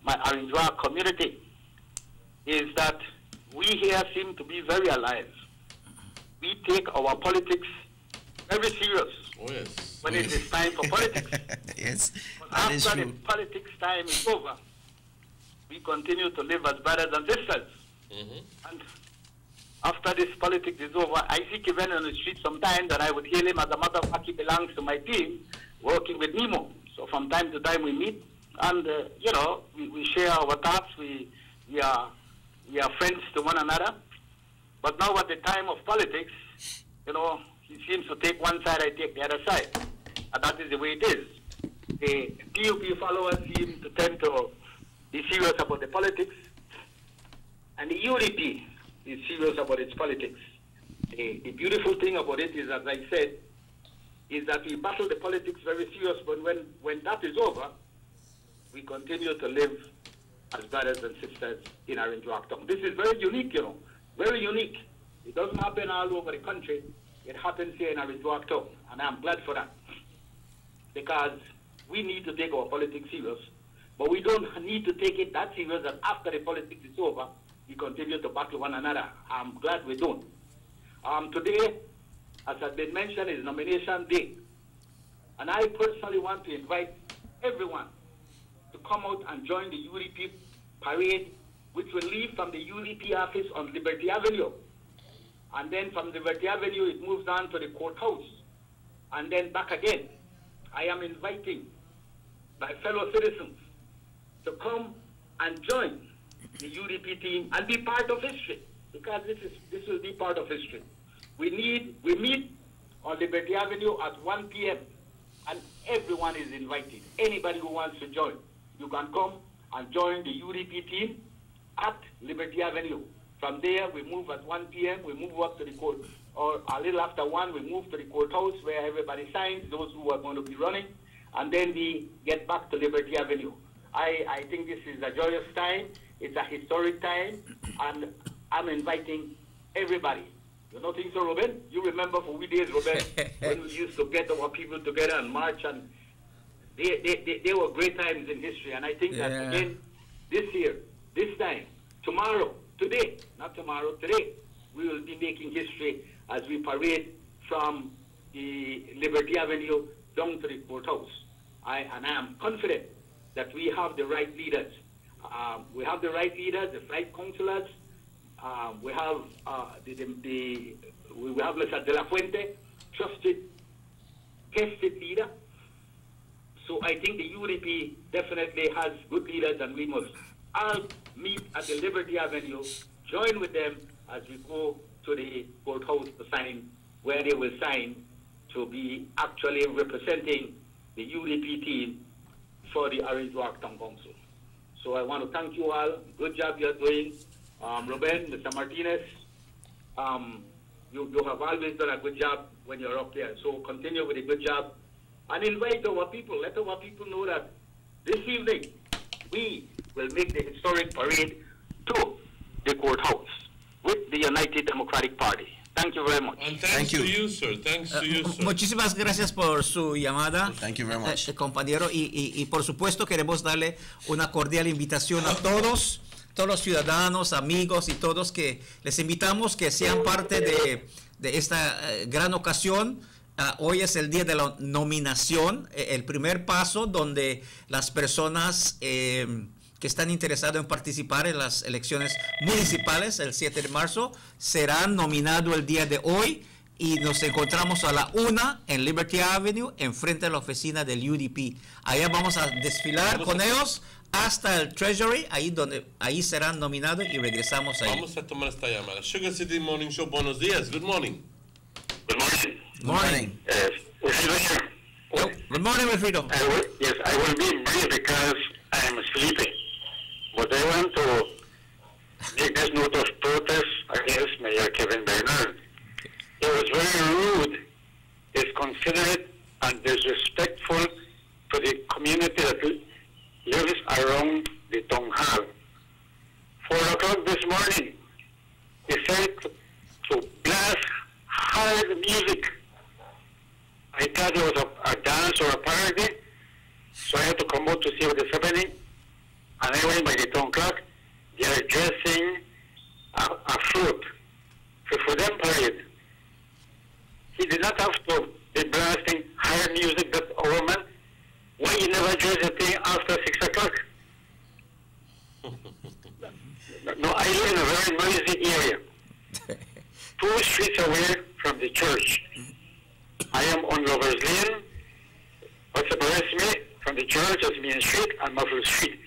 my Orange Walk community is that we here seem to be very alive. We take our politics very serious. Oh, yes. When it is time for politics. Yes, But that is after the true. politics time is over, we continue to live as brothers and sisters. Mm-hmm. And after this politics is over, I see Kevin on the street sometimes, and I would hail him as a matter of fact, he belongs to my team, working with Nemo. So from time to time we meet, and we share our thoughts. We are friends to one another. But now at the time of politics, he seems to take one side, I take the other side, and that is the way it is. The PUP followers seem to tend to be serious about the politics, and the UDP is serious about its politics. The beautiful thing about it is, as I said, is that we battle the politics very serious, but when that is over, we continue to live as brothers and sisters in Orange Walk Town. This is very unique, very unique. It doesn't happen all over the country. It happens here in Orange Walk Town, and I'm glad for that, because we need to take our politics serious, but we don't need to take it that serious that after the politics is over, we continue to battle one another. I'm glad we don't. Today, as has been mentioned, is nomination day. And I personally want to invite everyone to come out and join the UDP parade, which will leave from the UDP office on Liberty Avenue. And then from Liberty Avenue, it moves on to the courthouse. And then back again. I am inviting my fellow citizens to come and join the UDP team and be part of history, because this will be part of history. We meet on Liberty Avenue at 1 p.m. and everyone is invited. Anybody who wants to join, you can come and join the UDP team at Liberty Avenue. From there, we move at 1 p.m. We move up to the court, or a little after 1, we move to the courthouse where everybody signs, those who are going to be running, and then we get back to Liberty Avenue. I think this is a joyous time. It's a historic time, and I'm inviting everybody. You don't think so, Ruben? You remember for we days, Ruben, when we used to get our people together and march, and they were great times in history. And I think that, again, this year, this time, tomorrow, today, not tomorrow, today, we will be making history as we parade from the Liberty Avenue down to the courthouse. I am confident that we have the right leaders. We have the right leaders, the right councillors. We have we have Mr. De La Fuente, trusted, tested leader. So I think the UDP definitely has good leaders, and we must all meet at the Liberty Avenue, join with them as we go to the courthouse to sign, where they will sign to be actually representing the UDP team for the Orange Walk Town Council. So I want to thank you all. Good job you're doing. Ruben, Mr. Martinez, you have always done a good job when you're up there. So continue with a good job. And invite our people. Let our people know that this evening we will make the historic parade to the courthouse with the United Democratic Party. Thank you very much. And thanks to you, sir. Thanks to you, sir. Muchísimas gracias por su llamada, Thank you very much. compañero. Y por supuesto queremos darle una cordial invitación a todos los ciudadanos, amigos y todos que les invitamos que sean parte de esta gran ocasión. Hoy es el día de la nominación, el primer paso donde las personas que están interesados en participar en las elecciones municipales el 7 de marzo serán nominados el día de hoy, y nos encontramos a la 1 en Liberty Avenue, enfrente de la oficina del UDP. Allá vamos a desfilar con ellos hasta el Treasury, ahí serán nominados y regresamos ahí. Vamos a tomar esta llamada. Sugar City Morning Show, buenos días. Good morning. Good morning. Good morning. Good morning, Wilfredo. Yes, I will be brief because I am sleepy. But I want to make this note of protest against Mayor Kevin Bernard. He was very rude, disconsiderate, and disrespectful to the community that lives around the town hall. 4 o'clock this morning, he said to blast hard music. I thought it was a dance or a party, so I had to come out to see what is happening. And I went by the town clock. They are dressing a fruit for them parade. He did not have to be blasting higher music that our man. Why you never dress the thing after 6 o'clock? No, I live in a very noisy area. 2 streets away from the church. I am on Lovers Lane. What separates me from the church is Main Street and Muffle Street.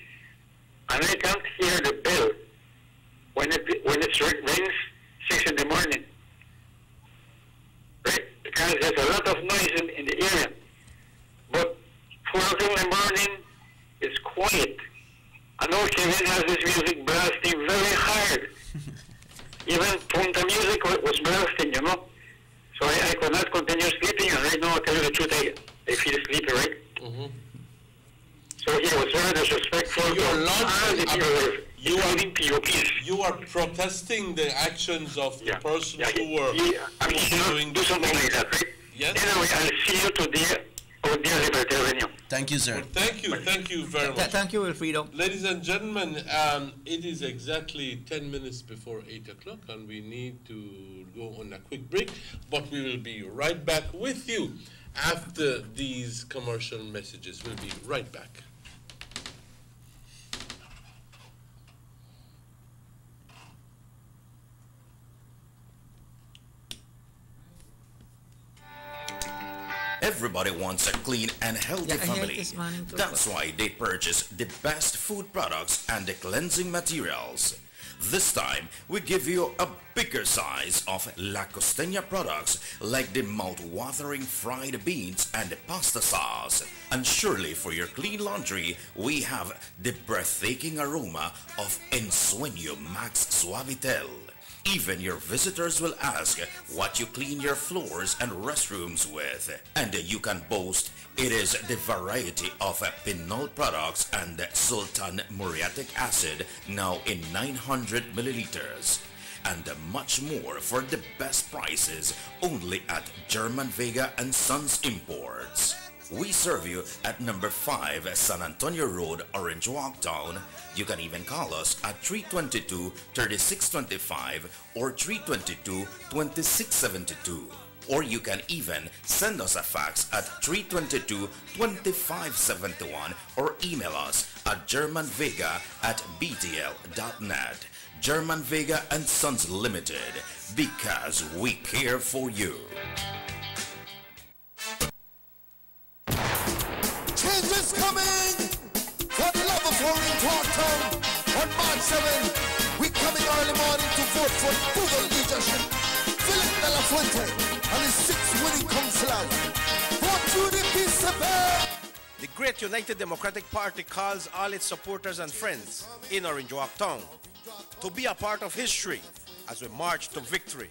And I can't hear the bell when it rings 6 in the morning. Right? Because there's a lot of noise in the area. But 4 o'clock in the morning, it's quiet. I know Kevin has this music blasting very hard. Even Punta music was blasting, you know. So I could not continue sleeping, and right now, I'll tell you the truth, I feel sleepy, right? Mm-hmm. So he was very disrespectful. You are protesting the actions of the persons who were doing do something like that, right? Yes. Anyway, I'll see you today on the Liberty Avenue. Thank you, sir. Well, thank you very much. Thank you, Wilfredo. Ladies and gentlemen, it is exactly 10 minutes before 8 o'clock, and we need to go on a quick break, but we will be right back with you after these commercial messages. We'll be right back. Everybody wants a clean and healthy family. That's why they purchase the best food products and the cleansing materials. This time, we give you a bigger size of La Costeña products like the mouth-watering fried beans and the pasta sauce. And surely for your clean laundry, we have the breathtaking aroma of Ensueño Max Suavitel. Even your visitors will ask what you clean your floors and restrooms with. And you can boast it is the variety of Pinol products and Sultan muriatic acid now in 900 milliliters. And much more for the best prices only at German Vega and Sons Imports. We serve you at number 5 San Antonio Road, Orange Walk Town. You can even call us at 322-3625 or 322-2672. Or you can even send us a fax at 322-2571 or email us at germanvega@btl.net. German Vega and Sons Limited, because we care for you. Change is coming for the love of Orange Walk Town. On March 7, we coming early morning to vote for Google leadership. Philip De La Fuente and his 6 winning councillors. Vote UDP 7. Great United Democratic Party calls all its supporters and friends in Orange Walk Town to be a part of history as we march to victory.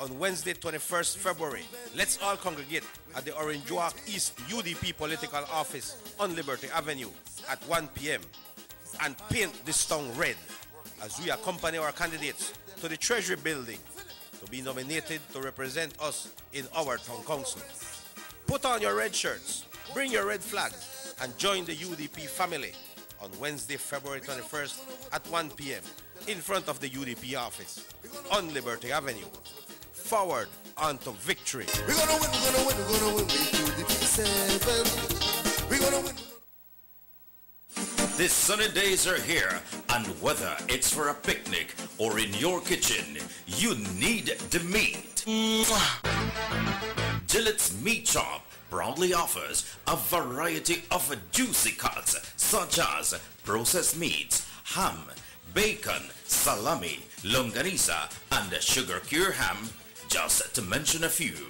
On Wednesday, 21st February, let's all congregate at the Orange Walk East UDP political office on Liberty Avenue at 1 p.m. and paint this town red as we accompany our candidates to the Treasury building to be nominated to represent us in our town council. Put on your red shirts, bring your red flags, and join the UDP family on Wednesday, February 21st at 1 p.m. in front of the UDP office on Liberty Avenue. Forward onto victory. We're gonna win, we're gonna win, we're gonna win. UDP 7. We're gonna win. The sunny days are here, and whether it's for a picnic or in your kitchen, you need the meat. Gillette's Meat Shop proudly offers a variety of juicy cuts such as processed meats, ham, bacon, salami, longanisa, and sugar cure ham, just to mention a few.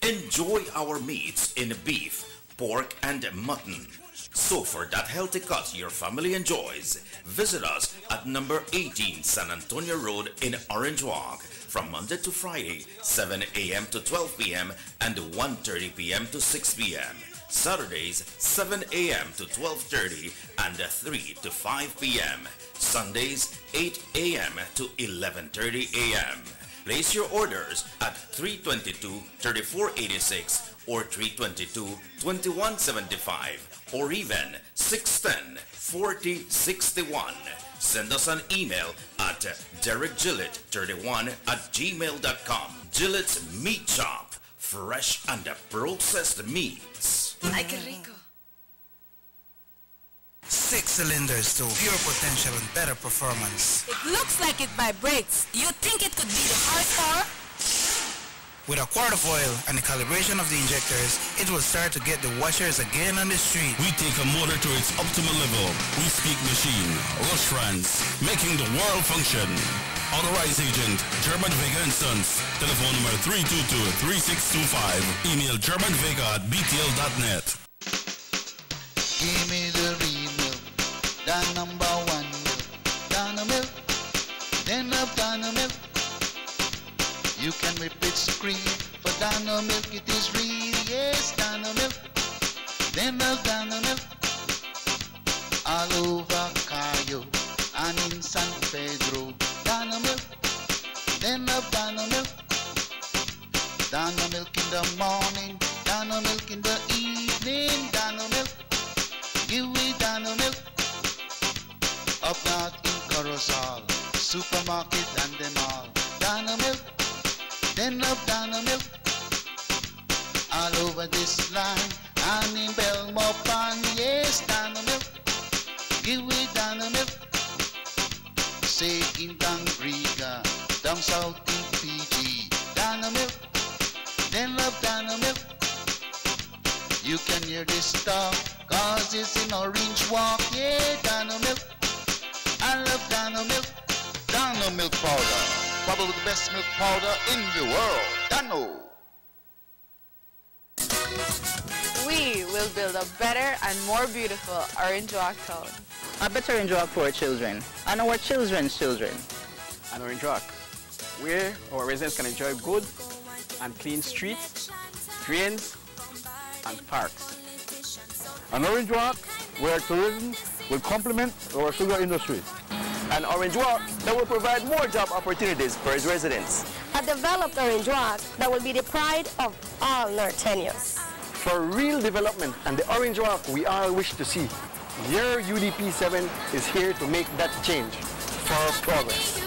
Enjoy our meats in beef, pork, and mutton. So for that healthy cut your family enjoys, visit us at number 18 San Antonio Road in Orange Walk from Monday to Friday, 7 a.m. to 12 p.m. and 1:30 p.m. to 6 p.m. Saturdays, 7 a.m. to 12:30 and 3 to 5 p.m. Sundays, 8 a.m. to 11:30 a.m. Place your orders at 322-3486 or 322-2175 or even 610-4061. Send us an email at derekgillett31@gmail.com. Gillette's Meat Shop, fresh and processed meats. Ay, qué rico. 6 cylinders to pure potential and better performance. It looks like it vibrates. Do you think it could be the horsepower? With a quart of oil and the calibration of the injectors, it will start to get the washers again on the street. We take a motor to its optimal level. We speak machine, Rush France, making the world function. Authorized agent, German Vega & Sons. Telephone number 322-3625. Email germanvega@btl.net. Give me the real milk, the number one milk, Donna milk, then of Donna milk. You can whip it scream for Donna milk, it is real, yes, Donna milk, then of Donna milk. All over Cayo and in San Pedro, Donna milk, then of Donna milk. Donna milk in the morning, Donna milk in the evening, Donna milk. Give me Donna milk. Up north in Corozal, supermarket and them all. Donna milk, then of Donna milk. All over this line and in Belmopan, yes, Donna milk. Give me Donna milk. Say in Dangriga, down south in PG, Donna milk, then of Donna milk. You can hear this talk, cause it's in Orange Walk, yeah, Donna milk. I love Donna milk. Donna milk powder, probably the best milk powder in the world. Dano. We will build a better and more beautiful Orange Walk town. A better Orange Walk for our children and our children's children. An Orange Walk, where our residents can enjoy good and clean streets, drains, and parks. An Orange Walk where tourism will complement our sugar industry. An Orange Walk that will provide more job opportunities for its residents. A developed Orange Walk that will be the pride of all Norteños. For real development and the Orange Walk we all wish to see, your UDP 7 is here to make that change for progress.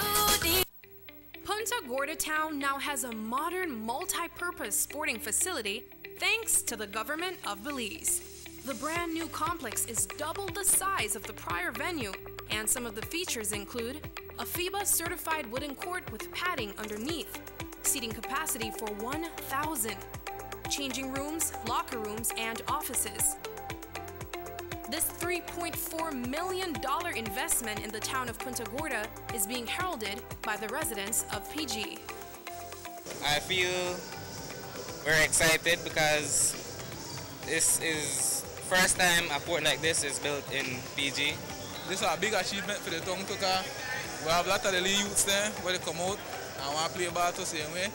Punta Gorda Town now has a modern multi-purpose sporting facility thanks to the government of Belize. The brand new complex is double the size of the prior venue, and some of the features include a FIBA certified wooden court with padding underneath, seating capacity for 1,000, changing rooms, locker rooms, and offices. This $3.4 million investment in the town of Punta Gorda is being heralded by the residents of PG. I feel very excited because this is First time a port like this is built in PG. This is a big achievement for the town Tuka. We have a lot of the youths there where they come out and want to play ball the same way.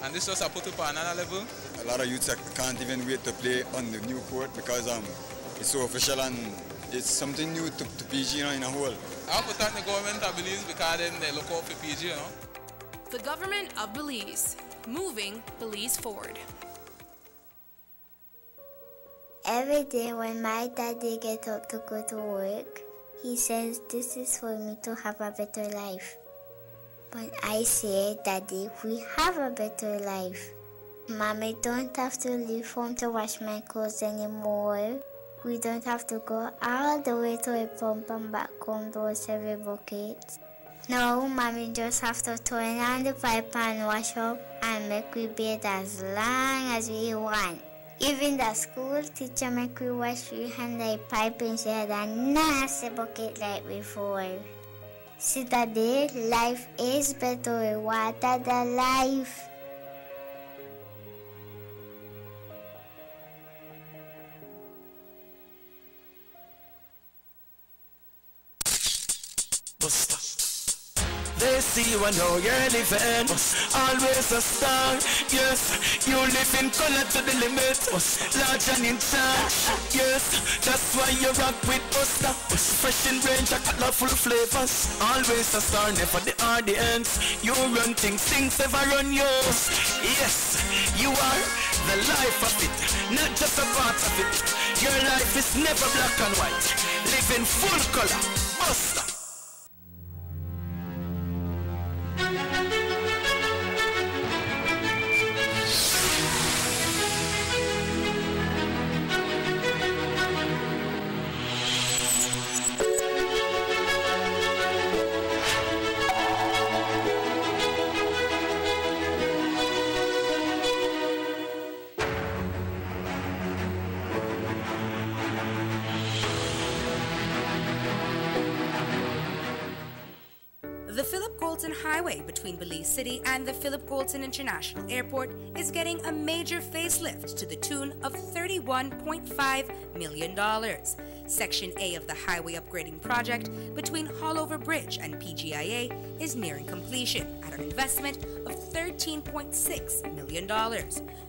And this just a put up on another level. A lot of youths can't even wait to play on the new court because it's so official and it's something new to PG, you know, in a whole. I want to thank the government of Belize because then they look out for PG, you know. The government of Belize, moving Belize forward. Every day when my daddy gets up to go to work, he says this is for me to have a better life. But I say, Daddy, we have a better life. Mommy don't have to leave home to wash my clothes anymore. We don't have to go all the way to a pump and back home to wash every bucket. No, Mommy just have to turn on the pipe and wash up and make we bathe as long as we want. Even the school teacher make we wash we hand the pipe instead of a nasty bucket like before. See, Daddy, life is better with water than life. They see you and know you're living. Always a star. Yes, you live in color to the limit. Large and in charge. Yes, that's why you rock with Buster. Fresh in range, a colorful flavors. Always a star, never the audience. You run things ever run yours. Yes, you are the life of it, not just a part of it. Your life is never black and white. Live in full color. Buster. The Philip Goulton Highway between Belize City and the Philip Goulton International Airport is getting a major facelift to the tune of $31.5 million. Section A of the highway upgrading project between Hollover Bridge and PGIA is nearing completion at an investment of $13.6 million.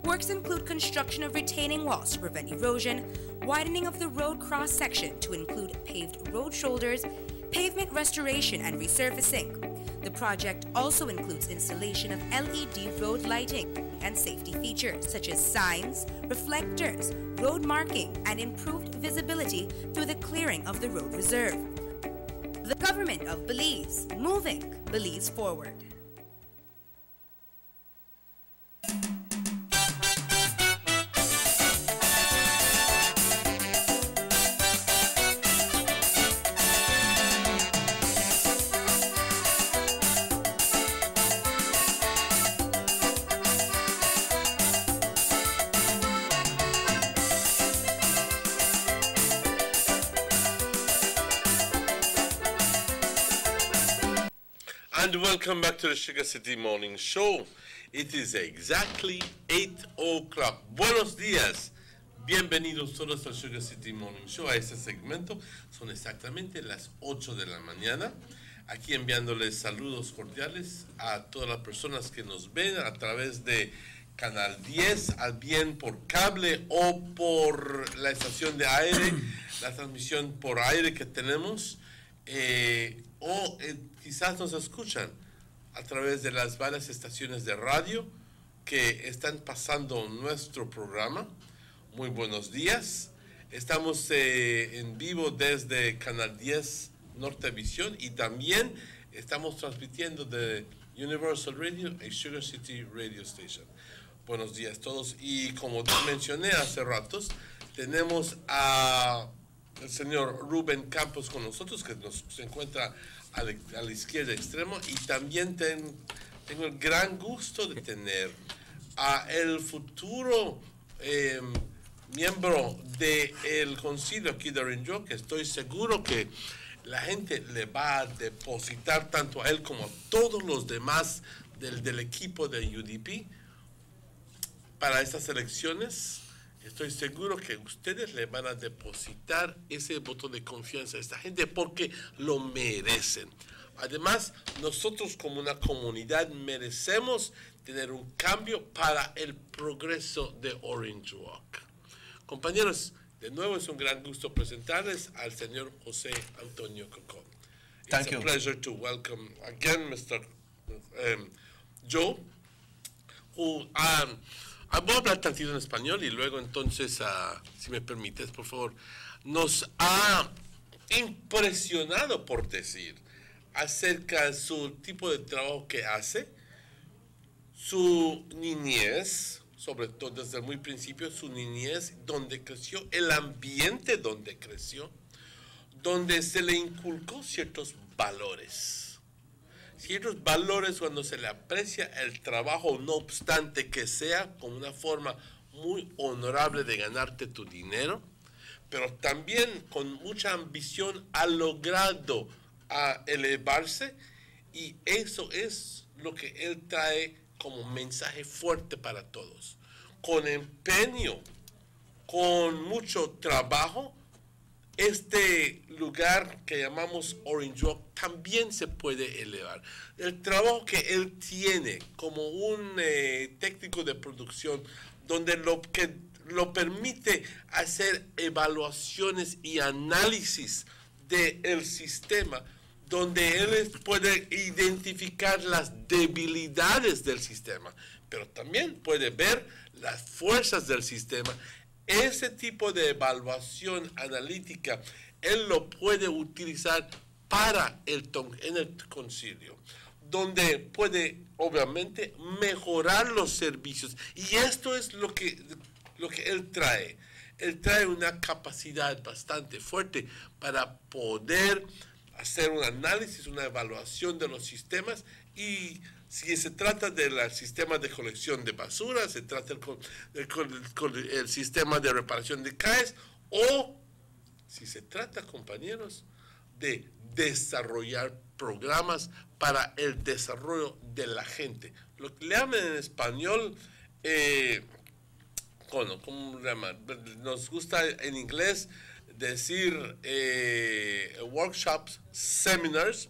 Works include construction of retaining walls to prevent erosion, widening of the road cross-section to include paved road shoulders, pavement restoration and resurfacing. The project also includes installation of LED road lighting and safety features such as signs, reflectors, road marking, and improved visibility through the clearing of the road reserve. The government of Belize, moving Belize forward. And welcome back to the Sugar City Morning Show. It is exactly 8 o'clock. Buenos días. Bienvenidos todos al Sugar City Morning Show. A este segmento son exactamente las 8 de la mañana. Aquí enviándoles saludos cordiales a todas las personas que nos ven a través de Canal 10, al bien por cable o por la estación de aire, la transmisión por aire que tenemos. Quizás nos escuchan a través de las varias estaciones de radio que están pasando nuestro programa. Muy buenos días. Estamos en vivo desde Canal 10 Nortevisión y también estamos transmitiendo de Universal Radio y Sugar City Radio Station. Buenos días a todos. Y como mencioné hace ratos, tenemos a el señor Rubén Campos con nosotros, que se encuentra a la izquierda extrema, y también tengo el gran gusto de tener a el futuro miembro del concilio aquí de Orinjo, que estoy seguro que la gente le va a depositar tanto a él como a todos los demás del equipo de UDP para estas elecciones. Estoy seguro que ustedes le van a depositar ese voto de confianza a esta gente porque lo merecen. Además, nosotros como una comunidad merecemos tener un cambio para el progreso de Orange Walk. Compañeros, de nuevo es un gran gusto presentarles al señor José Antonio Cocón. Thank It's you. a pleasure to welcome again Mr. Joe, who voy a hablar tantito en español y luego entonces, si me permites, por favor, nos ha impresionado, por decir, acerca de su tipo de trabajo que hace, su niñez, sobre todo desde el muy principio, su niñez, donde creció, el ambiente donde creció, donde se le inculcó ciertos valores cuando se le aprecia el trabajo, no obstante que sea como una forma muy honorable de ganarte tu dinero, pero también con mucha ambición ha logrado elevarse, y eso es lo que él trae como mensaje fuerte para todos. Con empeño, con mucho trabajo, este lugar que llamamos Orange Walk también se puede elevar. El trabajo que él tiene como un técnico de producción, donde lo permite hacer evaluaciones y análisis del sistema, donde él puede identificar las debilidades del sistema, pero también puede ver las fuerzas del sistema. Ese tipo de evaluación analítica, él lo puede utilizar en el concilio, donde puede, obviamente, mejorar los servicios. Y esto es lo que él trae. Él trae una capacidad bastante fuerte para poder hacer un análisis, una evaluación de los sistemas, y si se trata del sistema de colección de basura, se trata el sistema de reparación de CAES, o si se trata, compañeros, de desarrollar programas para el desarrollo de la gente. Lo que le llaman en español, ¿cómo le llaman? Nos gusta en inglés decir workshops, seminars,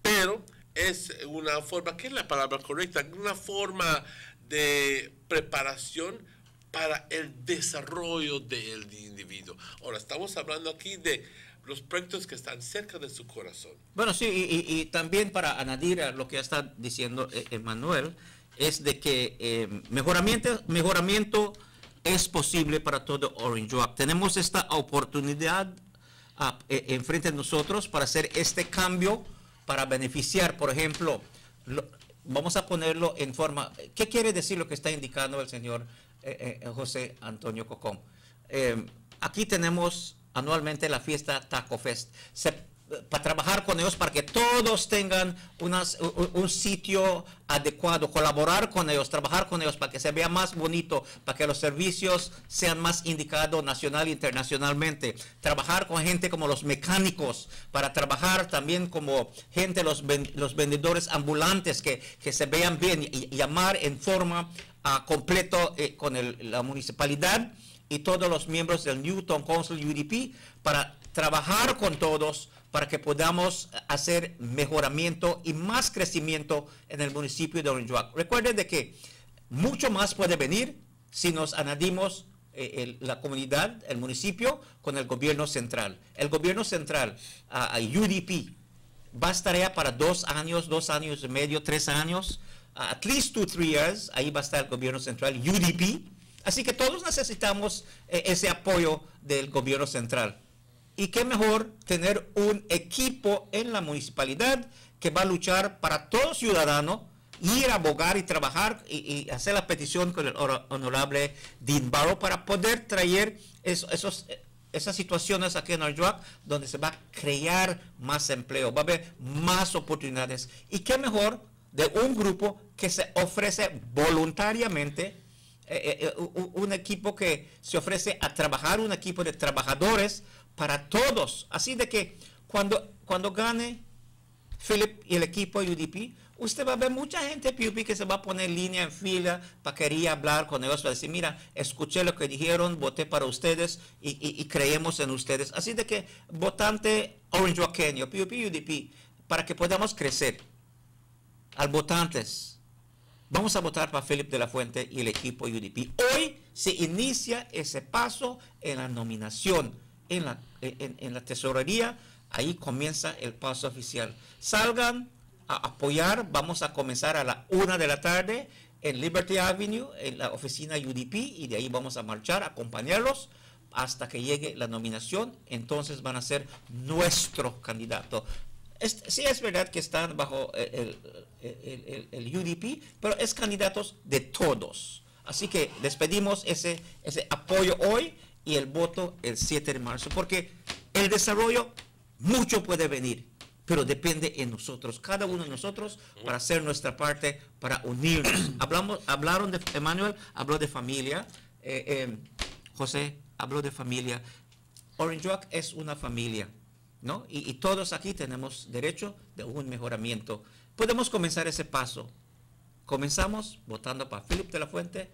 pero es una forma, ¿qué es la palabra correcta? Una forma de preparación para el desarrollo del individuo. Ahora, estamos hablando aquí de los proyectos que están cerca de su corazón. Bueno, sí, y también para añadir a lo que está diciendo Emanuel, es de que mejoramiento es posible para todo Orange Walk. Tenemos esta oportunidad enfrente de nosotros para hacer este cambio, para beneficiar, por ejemplo, vamos a ponerlo en forma, ¿qué quiere decir lo que está indicando el señor José Antonio Cocón? Aquí tenemos anualmente la fiesta Taco Fest, para trabajar con ellos, para que todos tengan un sitio adecuado, colaborar con ellos, trabajar con ellos, para que se vea más bonito, para que los servicios sean más indicados nacional e internacionalmente, trabajar con gente como los mecánicos, para trabajar también como gente, los vendedores ambulantes, que se vean bien, y llamar en forma completo con la municipalidad y todos los miembros del Newton Council UDP, para trabajar con todos, para que podamos hacer mejoramiento y más crecimiento en el municipio de Orange Walk. Recuerden de que mucho más puede venir si nos añadimos la comunidad, el municipio, con el gobierno central. El gobierno central, UDP, va a estar allá para 2 años, 2 años y medio, 3 años, at least 2, 3 years, ahí va a estar el gobierno central, UDP. Así que todos necesitamos ese apoyo del gobierno central. Y qué mejor tener un equipo en la municipalidad que va a luchar para todo ciudadano, ir a abogar y trabajar y hacer la petición con el honorable Dean Barrow para poder traer esas situaciones aquí en Orange Walk, donde se va a crear más empleo, va a haber más oportunidades. Y qué mejor de un grupo que se ofrece voluntariamente, un equipo que se ofrece a trabajar, un equipo de trabajadores para todos. Así de que cuando gane Philip y el equipo UDP, usted va a ver mucha gente, PUP, que se va a poner en línea, en fila, para querer hablar con ellos, para decir, mira, escuché lo que dijeron, voté para ustedes y creemos en ustedes. Así de que, votante Orange Walkenio, PUP, UDP, para que podamos crecer, al votantes, vamos a votar para Philip de la Fuente y el equipo UDP. Hoy se inicia ese paso en la nominación, en la tesorería. Ahí comienza el paso oficial. Salgan a apoyar. Vamos a comenzar a la 1 de la tarde en Liberty Avenue, en la oficina UDP, y de ahí vamos a marchar, acompañarlos hasta que llegue la nominación. Entonces van a ser nuestro candidato. Sí es verdad que están bajo el UDP, pero es candidatos de todos. Así que les pedimos ese apoyo hoy y el voto el 7 de marzo, porque el desarrollo mucho puede venir, pero depende en nosotros, cada uno de nosotros, para hacer nuestra parte, para unirnos. Hablaron de, Emmanuel habló de familia, José habló de familia. Orange Walk es una familia, ¿no? Y todos aquí tenemos derecho de un mejoramiento. Podemos comenzar ese paso. Comenzamos votando para Philip de la Fuente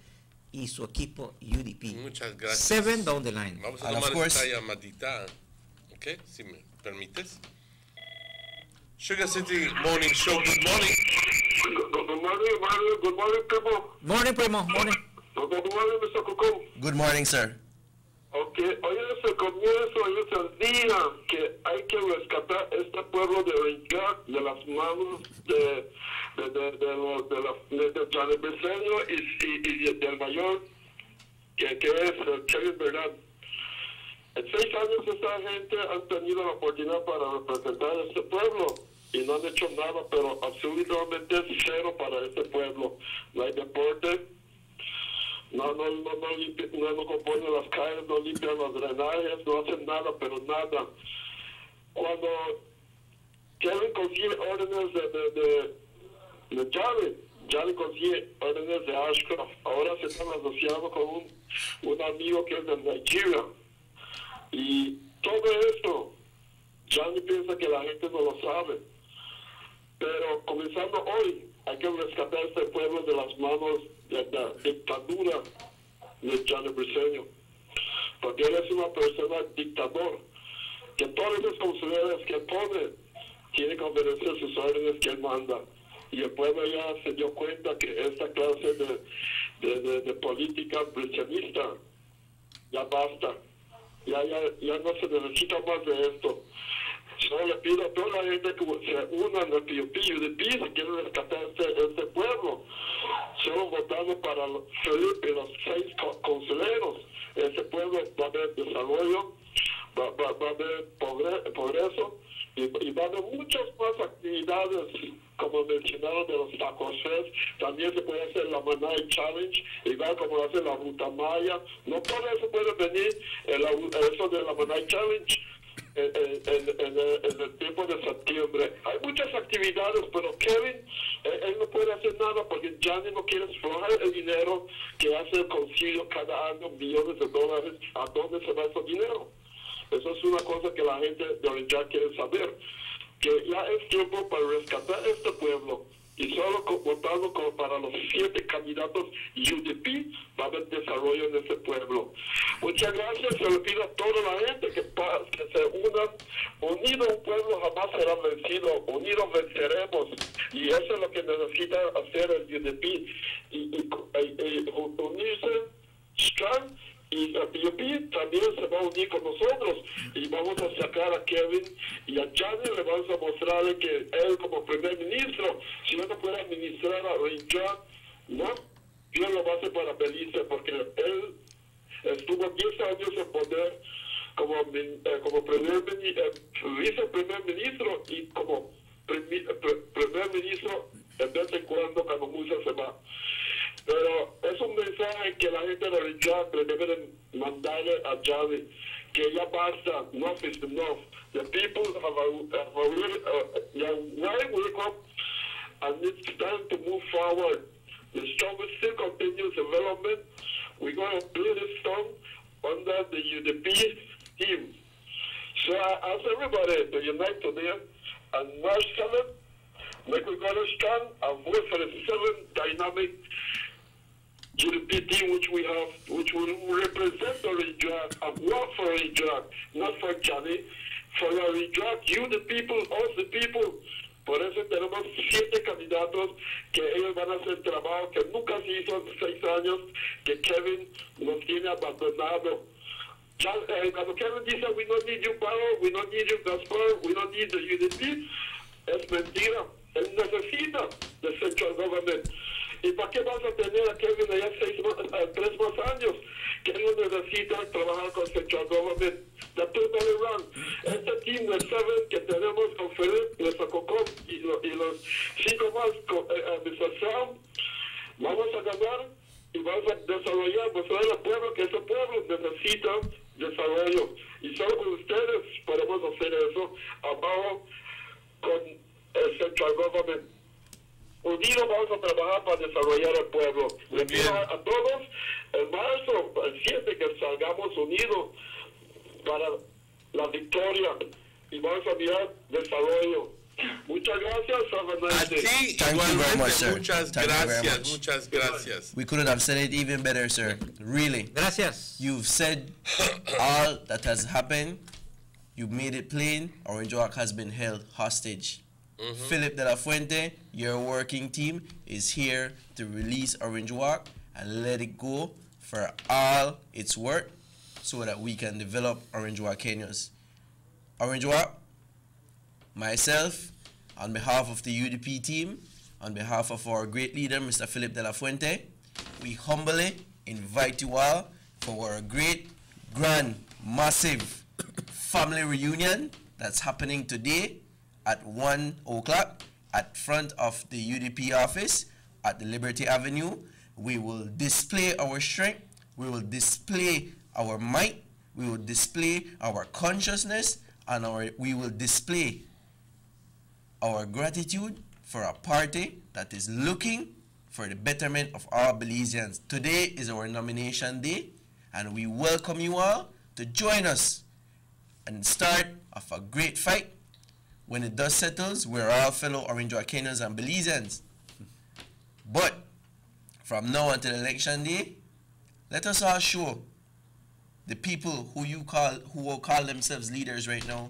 y su equipo UDP. Muchas gracias. 7 down the line. Vamos a tomar esta llamadita, ¿ok? Si me permites. Sugar City Morning Show, good morning. Good morning, Mario. Good morning, people. Morning, primo. Morning. Good morning, Mr. Cucum. Good morning, sir. Ok, hoy es el comienzo, hoy es el día que hay que rescatar este pueblo de Oringac de las manos de Janet Briceño y del mayor que es Kevin Bernard. En 6 años esta gente han tenido la oportunidad para representar a este pueblo y no han hecho nada, pero absolutamente cero para este pueblo. No hay deporte. No componen las calles, no limpian los drenajes, no hacen nada, pero nada. Cuando Kevin consigue órdenes de Javi consigue órdenes de Ashcroft. Ahora se están asociando con un amigo que es de Nigeria. Y todo esto, Johnny piensa que la gente no lo sabe. Pero comenzando hoy, hay que rescatar este pueblo de las manos de la dictadura de Johnny Briceño. Porque él es una persona dictador, que todos los consulares que pone, tiene que obedecer sus órdenes que él manda. Y el pueblo ya se dio cuenta que esta clase de política briceñista ya basta. Ya no se necesita más de esto. Solo le pido a toda la gente que se unan al PUP UDP si quieren rescatar este pueblo. Solo votando para Felipe y los 6 consuleros. Este pueblo va a haber desarrollo, va a haber progreso y va a haber muchas más actividades, como mencionaron, de los Tacos Fest. También se puede hacer la Manay Challenge, igual como hace la Ruta Maya. No todo eso puede venir eso de la Manay Challenge en el tiempo de septiembre. Hay muchas actividades, pero Kevin, él no puede hacer nada porque Johnny no quiere explorar el dinero que hace el concilio cada año, millones de dólares. ¿A dónde se va ese dinero? Eso es una cosa que la gente de Orange quiere saber, que ya es tiempo para rescatar este pueblo. Y solo votando para los 7 candidatos UDP va a haber desarrollo en este pueblo. Muchas gracias. Se le pido a toda la gente que se unan. Unido un pueblo jamás será vencido. Unidos venceremos. Y eso es lo que necesita hacer el UDP. Y unirse, strong. Y el PUP también se va a unir con nosotros y vamos a sacar a Kevin y a Johnny. Le vamos a mostrarle que él como primer ministro, si él no puede administrar a Ranger, no, Dios lo va a hacer para Belice, porque él estuvo 10 años en poder como viceprimer ministro y como primer ministro en vez en cuando Musa se va. Pero es un mensaje que la gente de Richard le debe mandarle a Javi, que ya basta, enough is enough. The people have a wide wake up, and it's time to move forward. The struggle still continues development. We're going to build this song under the UDP team. So I ask everybody to unite today on March 7th make we go stand and vote for the 7 dynamic UDP team which we have, which will represent Orange Rock and work for Orange Rock, not for Johnny, for Orange Rock, you the people, us the people. Por eso tenemos 7 candidatos que ellos van a hacer trabajo que nunca se hizo hace 6 años, que Kevin nos tiene abandonado. Cuando Kevin dice, we don't need you power, we don't need you gospel, we don't need the UDP, es mentira. Él necesita the central government. ¿Y para qué vamos a tener a Kevin allá 3 más años? Que él no necesita trabajar con central government. That's totally wrong. Este team de 7 que tenemos con Philip, nuestro Cocom y los 5 más con Mr. Sam, vamos a ganar y vamos a desarrollar, mostrar al pueblo que ese pueblo necesita desarrollo. Y solo con ustedes podemos hacer eso abajo con el central government. Unidos vamos a trabajar para desarrollar el pueblo. Le pido a todos, en marzo, el 7, que salgamos unidos para la victoria y vamos a mirar desarrollo. Muchas gracias, a ti, Thank you very much, sir. Muchas Thank you very gracias, much. muchas gracias. We couldn't have said it even better, sir. Really. Gracias. You've said all that has happened. You've made it plain. Orange Rock has been held hostage. Philip de la Fuente, your working team, is here to release Orange Walk and let it go for all its worth so that we can develop Orange Walk Kenyans. Orange Walk, myself, on behalf of the UDP team, on behalf of our great leader, Mr. Philip de la Fuente, we humbly invite you all for our great, grand, massive family reunion that's happening today at 1 o'clock at front of the UDP office at the Liberty Avenue. We will display our strength, we will display our might, we will display our consciousness, and we will display our gratitude for a party that is looking for the betterment of all Belizeans. Today is our nomination day, and we welcome you all to join us and start of a great fight. When the dust settles, we're all fellow Orange Kenyans and Belizeans. But from now until election day, let us all show the people who will call themselves leaders right now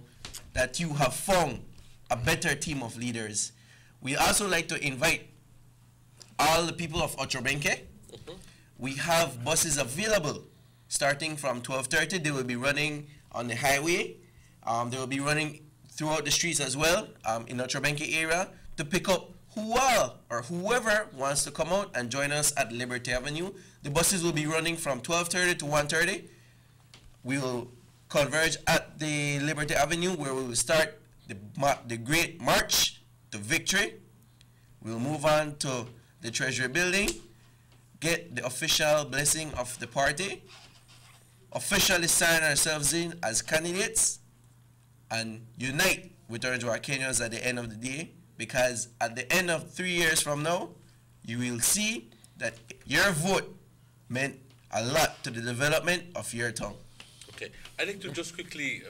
that you have found a better team of leaders. We also like to invite all the people of Ochobenke. We have buses available starting from 12:30. They will be running on the highway. They will be running throughout the streets as well in the Ochobenke area to pick up whoever wants to come out and join us at Liberty Avenue. The buses will be running from 12:30 to 1:30. We will converge at the Liberty Avenue where we will start the great march to victory. We will move on to the Treasury Building, get the official blessing of the party, officially sign ourselves in as candidates, and unite with Orange Kenyans at the end of the day, because at the end of 3 years from now, you will see that your vote meant a lot to the development of your town. Okay, I'd like to just quickly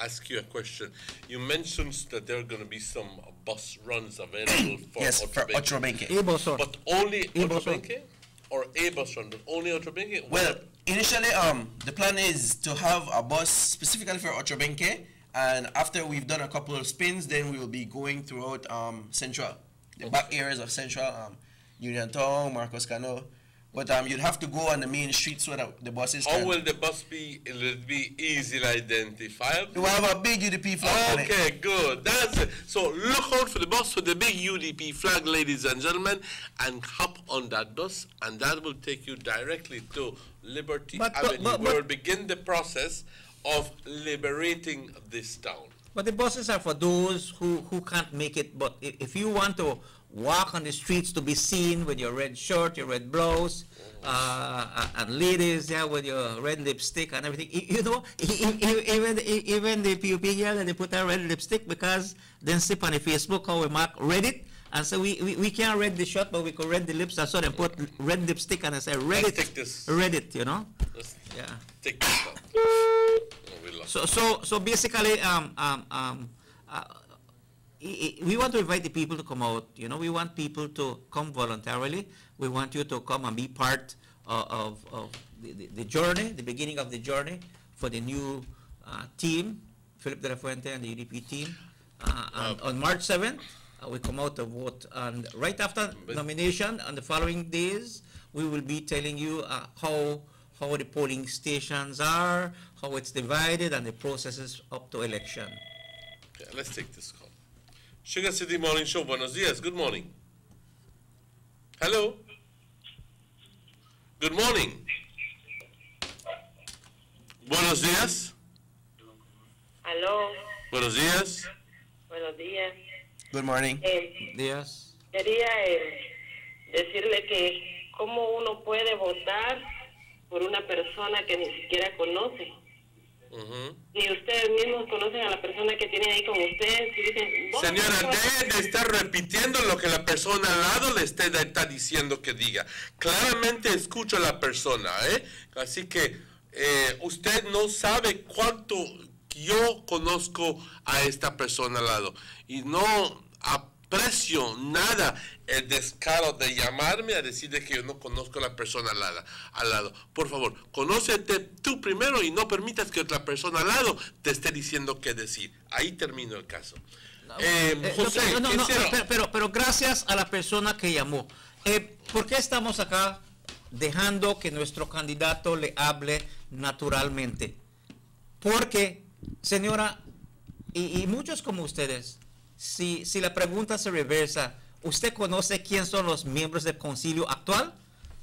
ask you a question. You mentioned that there are going to be some bus runs available for yes, for Ochobenke. But only Ochobenke? Or a bus run, but only Ochobenke? Well, initially, the plan is to have a bus specifically for Ochobenke, and after we've done a couple of spins, then we will be going throughout Central, the back areas of Central, Union Town, Marcos Cano. But you'd have to go on the main street so that the buses How will the bus be? Will it be easily identifiable? We will have a big UDP flag on it. Okay, good. That's it. So look out for the bus with the big UDP flag, ladies and gentlemen, and hop on that bus, and that will take you directly to Liberty Avenue. We will begin the process of liberating this town. But the buses are for those who can't make it. But if you want to walk on the streets to be seen with your red shirt, your red blouse, and ladies with your red lipstick and everything, you know, even the PUP girl, they put a red lipstick because then sip on the Facebook how we mark Reddit. And so we can't read the shirt, but we could read the lips. And so they put red lipstick and I say Reddit, Reddit, you know. Yeah. Take this one. So basically, we want to invite the people to come out. You know, we want people to come voluntarily. We want you to come and be part of the journey, the beginning of the journey for the new team, Philip de la Fuente and the UDP team. On March 7th, we come out to vote. And right after nomination, on the following days, we will be telling you how the polling stations are, how it's divided, and the processes up to election. Okay, let's take this call. Sugar City Morning Show, buenos dias, good morning. Hello. Good morning. Buenos días. Aló. Buenos días. Buenos días. Good morning. Días. Quería decirle que cómo uno puede votar por una persona que ni siquiera conoce. Ni ustedes mismos conocen a la persona que tiene ahí con ustedes y dicen, señora, deje de estar repitiendo lo que la persona al lado le está diciendo que diga. Claramente escucho a la persona, Así que usted no sabe cuánto yo conozco a esta persona al lado. Y no aprecio nada el descaro de llamarme a decirle que yo no conozco a la persona al lado. Por favor, conócete tú primero y no permitas que otra persona al lado te esté diciendo qué decir. Ahí termino el caso. José, pero gracias a la persona que llamó. ¿Por qué estamos acá dejando que nuestro candidato le hable naturalmente? Porque, señora, y muchos como ustedes, si la pregunta se reversa, ¿usted conoce quién son los miembros del concilio actual?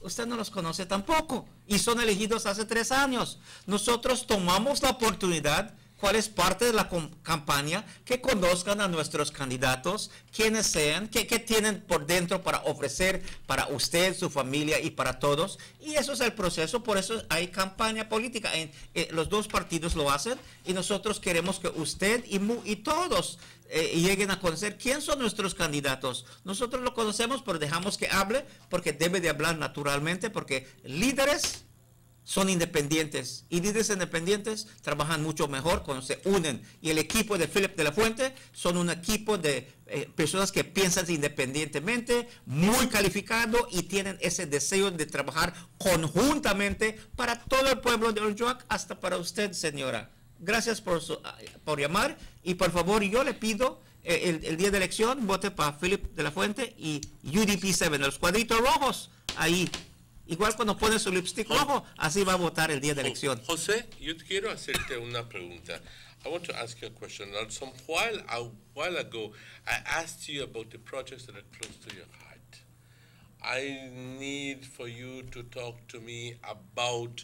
Usted no los conoce tampoco. Y son elegidos hace 3 años. Nosotros tomamos la oportunidad, cuál es parte de la campaña, que conozcan a nuestros candidatos, quiénes sean, qué tienen por dentro para ofrecer para usted, su familia y para todos. Y eso es el proceso, por eso hay campaña política. Los dos partidos lo hacen y nosotros queremos que usted y todos lleguen a conocer quién son nuestros candidatos. Nosotros lo conocemos, pero dejamos que hable porque debe de hablar naturalmente, porque líderes son independientes y líderes independientes trabajan mucho mejor cuando se unen, y el equipo de Philip de la Fuente son un equipo de personas que piensan independientemente, muy calificado y tienen ese deseo de trabajar conjuntamente para todo el pueblo de Orange Walk, hasta para usted, señora. Gracias por llamar, y por favor yo le pido el día de elección vote para Philip de la Fuente y UDP 7, los cuadritos rojos ahí. Igual cuando pone su lipstick rojo, así va a votar el día de elección. José, yo quiero hacerte una pregunta. I want to ask you a question. A while ago, I asked you about the projects that are close to your heart. I need for you to talk to me about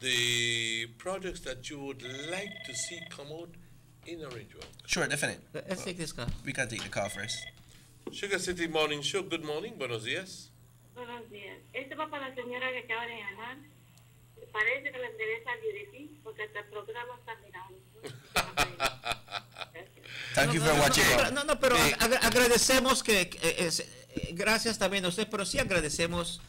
the projects that you would like to see come out in Orange Walk. Sure, definitely. Let's take this call. We can take the call first. Sugar City Morning Show, good morning, buenos días. Buenos días. Este va para la señora que acaba de llamar. Parece que le interesa al UDP porque hasta el programa está mirando. Thank you for watching. Pero agradecemos gracias también a usted, pero sí agradecemos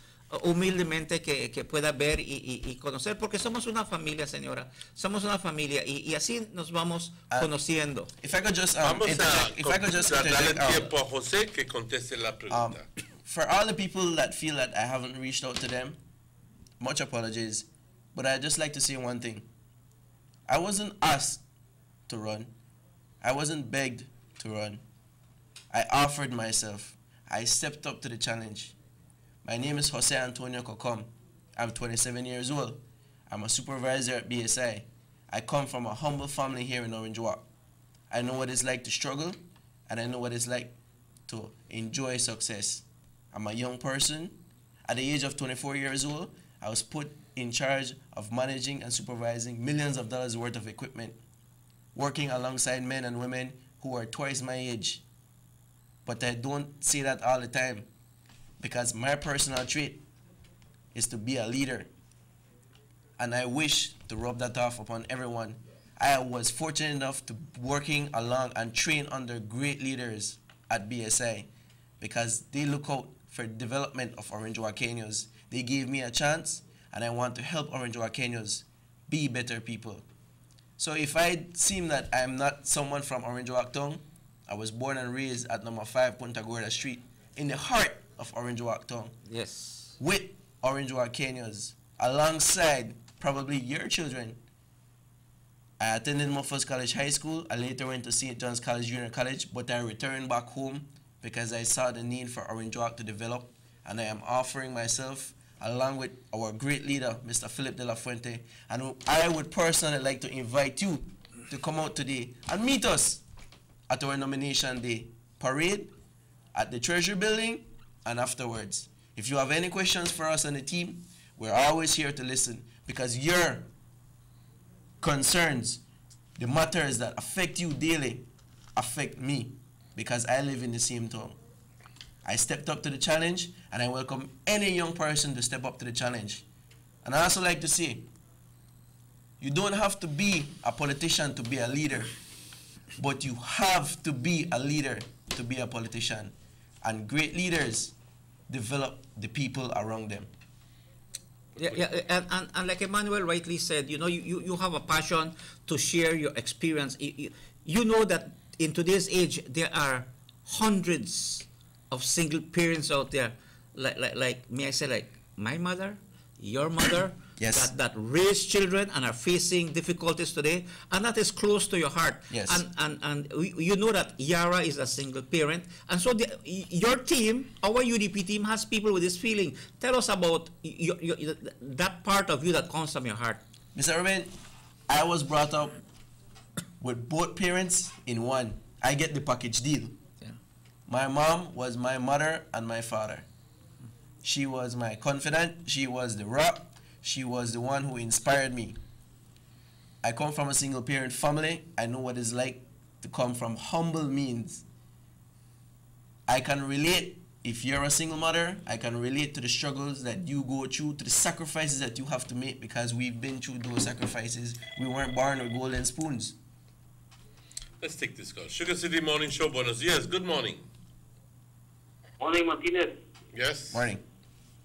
humildemente que pueda ver y conocer, porque somos una familia, señora. Somos una familia y así nos vamos conociendo. If I could just darle tiempo a José que conteste la pregunta. For all the people that feel that I haven't reached out to them, much apologies, but I'd just like to say one thing. I wasn't asked to run. I wasn't begged to run. I offered myself. I stepped up to the challenge. My name is Jose Antonio Cocom. I'm 27 years old. I'm a supervisor at BSI. I come from a humble family here in Orange Walk. I know what it's like to struggle, and I know what it's like to enjoy success. I'm a young person. At the age of 24 years old, I was put in charge of managing and supervising millions of dollars worth of equipment, working alongside men and women who are twice my age. But I don't say that all the time, because my personal trait is to be a leader. And I wish to rub that off upon everyone. I was fortunate enough to working along and train under great leaders at BSI, because they look out for the development of Orange Wakeños. They gave me a chance, and I want to help Orange Wakeños be better people. So if I seem that I'm not someone from Orange Walk Town, I was born and raised at number 5 Punta Gorda Street, in the heart of Orange Walk Town. Yes. With Orange Walk Kenyans, alongside probably your children. I attended Muffles College High School. I later went to St. John's College Junior College, but I returned back home because I saw the need for Orange Walk to develop, and I am offering myself along with our great leader, Mr. Philip de la Fuente, and I would personally like to invite you to come out today and meet us at our nomination day parade at the Treasury Building and afterwards. If you have any questions for us on the team, we're always here to listen, because your concerns, the matters that affect you daily, affect me, because I live in the same town. I stepped up to the challenge, and I welcome any young person to step up to the challenge. And I also like to say, you don't have to be a politician to be a leader, but you have to be a leader to be a politician. And great leaders develop the people around them. And like Emmanuel rightly said, you know, you have a passion to share your experience. You know that in today's age, there are hundreds of single parents out there, like may I say, like my mother, your mother, yes, that raise children and are facing difficulties today, and that is close to your heart. Yes. And you know that Yara is a single parent, and so your team, our UDP team, has people with this feeling. Tell us about that part of you that comes from your heart. Mr. Ruben, I was brought up with both parents in one. I get the package deal. My mom was my mother and my father. She was my confidant. She was the rock. She was the one who inspired me. I come from a single parent family. I know what it's like to come from humble means. I can relate, if you're a single mother, I can relate to the struggles that you go through, to the sacrifices that you have to make, because we've been through those sacrifices. We weren't born with golden spoons. Let's take this call. Sugar City Morning Show, buenos dias. Good morning. Morning, Martinez. Yes. Morning.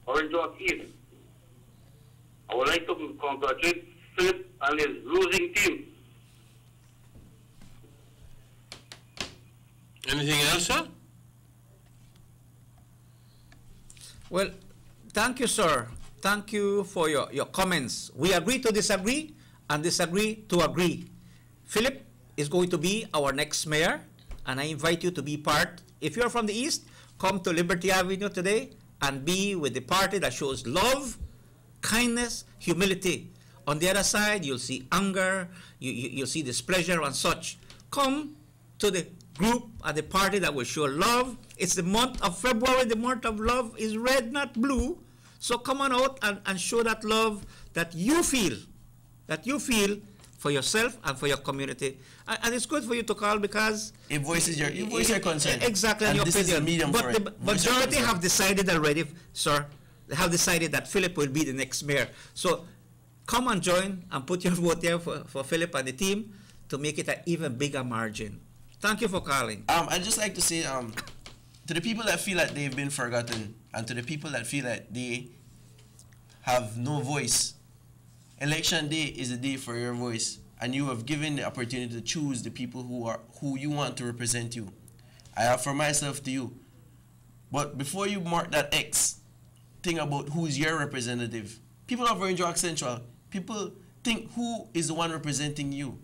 Orange Walk East. I would like to congratulate Philip and his losing team. Anything else, sir? Well, thank you, sir. Thank you for your comments. We agree to disagree and disagree to agree. Philip is going to be our next mayor, and I invite you to be part. If you're from the East, come to Liberty Avenue today and be with the party that shows love, kindness, humility. On the other side, you'll see anger, you'll see displeasure and such. Come to the group and the party that will show love. It's the month of February. The month of love is red, not blue. So come on out and show that love that you feel for yourself and for your community. And it's good for you to call, because it voices your concern. Exactly, and your this is a medium but for the majority have decided already, sir. They have decided that Philip will be the next mayor. So come and join and put your vote there for Philip and the team to make it an even bigger margin. Thank you for calling. I'd just like to say to the people that feel that they've been forgotten, and to the people that feel that they have no voice, Election Day is a day for your voice, and you have given the opportunity to choose the people who you want to represent you. I offer myself to you. But before you mark that X, think about who's your representative. People of Orange Walk Central, people think, who is the one representing you?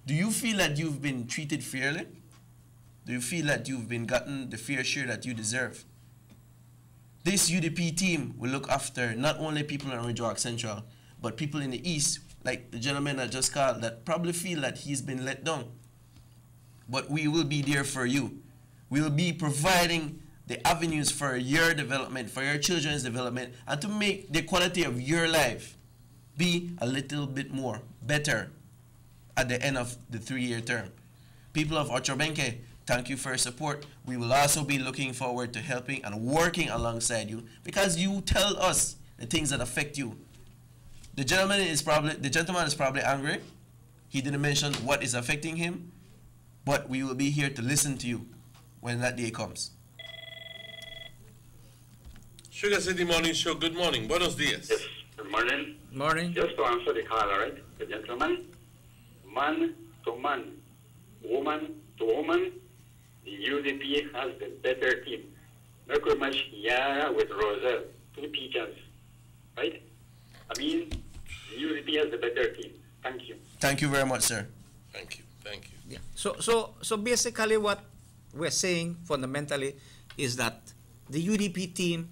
Do you feel that you've been treated fairly? Do you feel that you've been gotten the fair share that you deserve? This UDP team will look after not only people in Orange Walk Central, but people in the East, like the gentleman that just called, that probably feel that he's been let down. But we will be there for you. We will be providing the avenues for your development, for your children's development, and to make the quality of your life be a little bit more better at the end of the 3-year term. People of Ocho Benque, thank you for your support. We will also be looking forward to helping and working alongside you, because you tell us the things that affect you. The gentleman is probably angry. He didn't mention what is affecting him, but we will be here to listen to you when that day comes. Sugar City Morning Show, good morning. Buenos dias. Yes, good morning. Morning. Just to answer the call, all right? The gentleman, man to man, woman to woman, the UDP has the better team. Mercury match Yara with Roselle, 2 teachers, right? I mean, the UDP has the better team. Thank you. Thank you very much, sir. Thank you. Thank you. Yeah. So basically what we're saying fundamentally is that the UDP team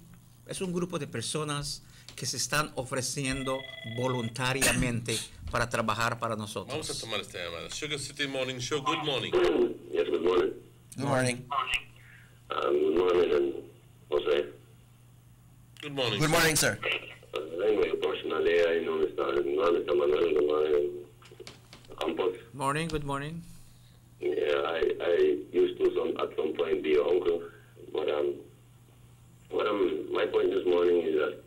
es un grupo de personas que se están ofreciendo voluntariamente para trabajar para nosotros. Vamos a tomar esta llamada. Sugar City Morning Show, good morning. Yes, good morning. Good morning. Good morning, and Jose. Good morning. Good morning, sir. Anyway, personally, I know Mr. Manuel, good morning. Campos. Morning, good morning. Yeah, I used to at some point be your uncle, but my point this morning is that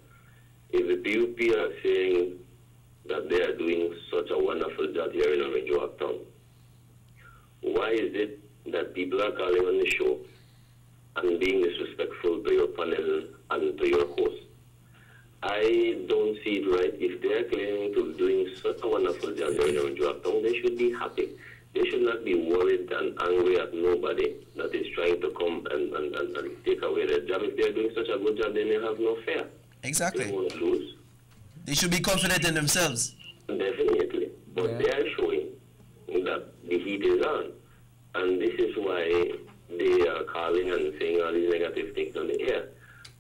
if the PUP are saying that they are doing such a wonderful job here in Orange Walk Town, why is it that people are calling on the show and being disrespectful to your panel and to your host? I don't see it right. If they are claiming to be doing such a wonderful job here in Orange Walk Town, they should be happy. They should not be worried and angry at nobody that is trying to come and take away their job. If they are doing such a good job, they may have no fear. Exactly. They won't lose. They should be confident in themselves. Definitely. But they are showing that the heat is on. And this is why they are calling and saying all these negative things on the air.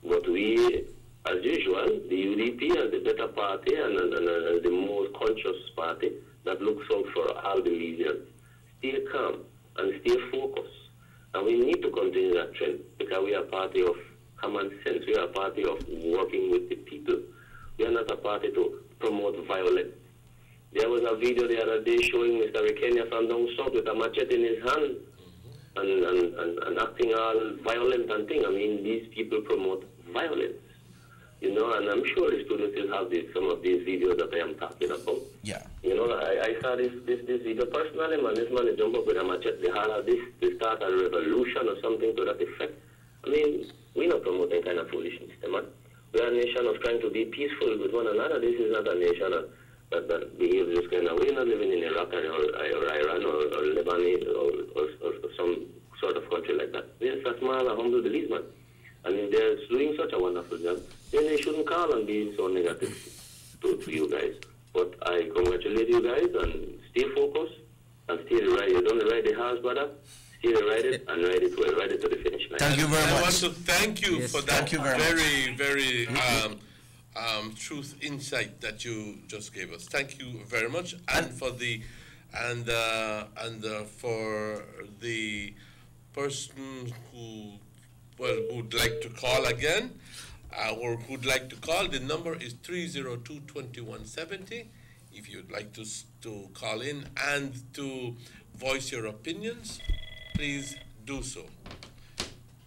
But we, as usual, the UDP as the better party and the most conscious party that looks out for all the Belizeans. Stay calm and stay focused. And we need to continue that trend because we are a party of common sense. We are a party of working with the people. We are not a party to promote violence. There was a video the other day showing Mr. Rekenia from down south with a machete in his hand and acting all violent and thing. I mean, these people promote violence. You know, and I'm sure the students will have some of these videos that I am talking about. Yeah. You know, I saw this video personally, man. This man jump up with a machete, they holler this, they start a revolution or something to that effect. I mean, we're not promoting kind of foolishness, man. We are a nation of trying to be peaceful with one another. This is not a nation that behaves this kind of way. We're not living in Iraq or Iran or Lebanon or some sort of country like that. We're a small, humble Belize, man. And if they're doing such a wonderful job, then they shouldn't call and be so negative to you guys. But I congratulate you guys and stay focused and stay right. You don't ride the horse, brother. Stay ride it and ride it well, ride it to the finish line. Thank you very much. I want to thank you for that very, very truth insight that you just gave us. Thank you very much, and for the for the person who would like to call again, or who'd like to call, the number is 302-2170. If you'd like to call in and to voice your opinions, please do so.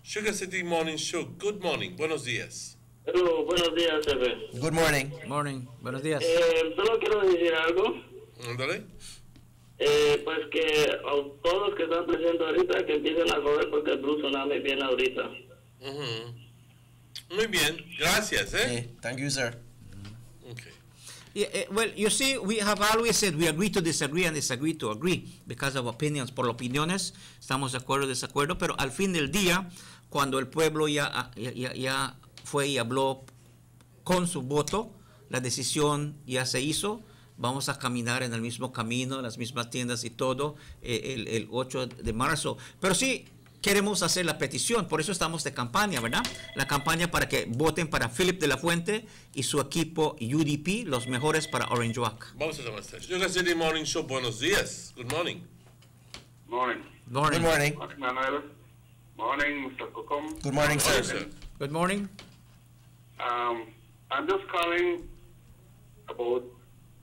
Sugar City Morning Show, good morning, buenos días. Hello, buenos días, jefe. Good morning. Morning, buenos días. Solo quiero decir algo. Ándale. Pues que a todos que están presentes ahorita que empiecen a joder porque el blues sonaba muy bien ahorita. Muy bien, gracias. Thank you, sir. Okay. Yeah, well, you see, we have always said we agree to disagree and disagree to agree because of opinions. Por opiniones estamos de acuerdo o desacuerdo, pero al fin del día, cuando el pueblo ya fue y habló con su voto, la decisión ya se hizo. Vamos a caminar en el mismo camino, en las mismas tiendas y todo, el 8 de marzo. Pero sí queremos hacer la petición, por eso estamos de campaña, ¿verdad? La campaña para que voten para Philip de la Fuente y su equipo UDP, los mejores para Orange Walk. Vamos a tomar esta. Sugar City Morning Show, buenos días. Good morning. Morning. Morning. Good morning. Morning, Manuel. Morning, Mr. Kokom. Good morning, sir. Good morning. I'm just calling about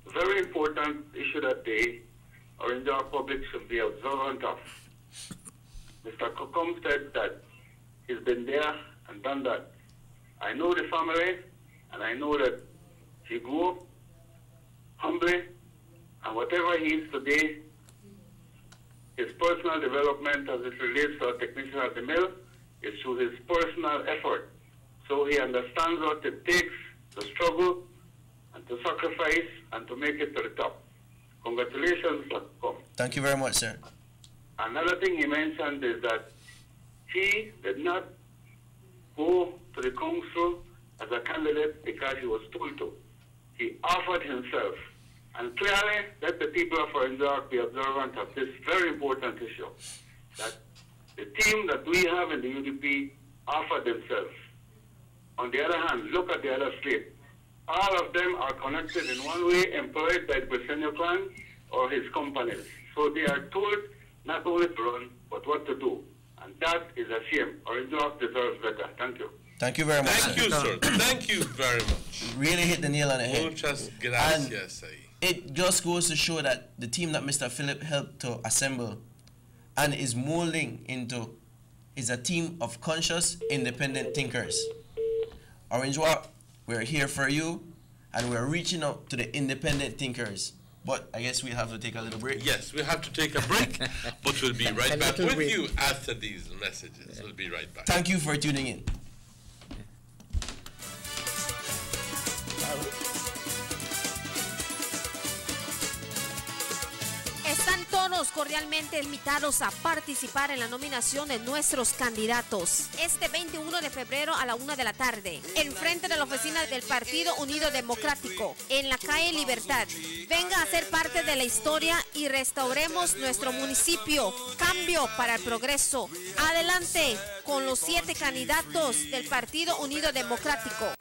a very important issue that the Orange Walk public should be observant of. Mr. Kokom said that he's been there and done that. I know the family, and I know that he grew up humbly, and whatever he is today, his personal development as it relates to a technician at the mill is through his personal effort. So he understands what it takes to struggle and to sacrifice and to make it to the top. Congratulations, Mr. Kokom. Thank you very much, sir. Another thing he mentioned is that he did not go to the council as a candidate because he was told to. He offered himself. And clearly, let the people of Orange Walk be observant of this very important issue, that the team that we have in the UDP offered themselves. On the other hand, look at the other state. All of them are connected in one way, employed by the Presenio clan or his companies. So they are told not only to run, but what to do. And that is a shame. Orange Walk deserves better. Thank you. Thank you very much. Thank you, sir. Thank you very much. Really hit the nail on the head. Muchas gracias. It just goes to show that the team that Mr. Philip helped to assemble and is molding into is a team of conscious, independent thinkers. Orange Walk, we're here for you, and we're reaching out to the independent thinkers. But I guess we have to take a little break. Yes, we have to take a break, but we'll be right back with you after these messages. We'll be right back. Thank you for tuning in. Están todos cordialmente invitados a participar en la nominación de nuestros candidatos este 21 de febrero a la 1 de la tarde, en frente de la oficina del Partido Unido Democrático, en la calle Libertad. Venga a ser parte de la historia y restauremos nuestro municipio. Cambio para el progreso. Adelante con los 7 candidatos del Partido Unido Democrático.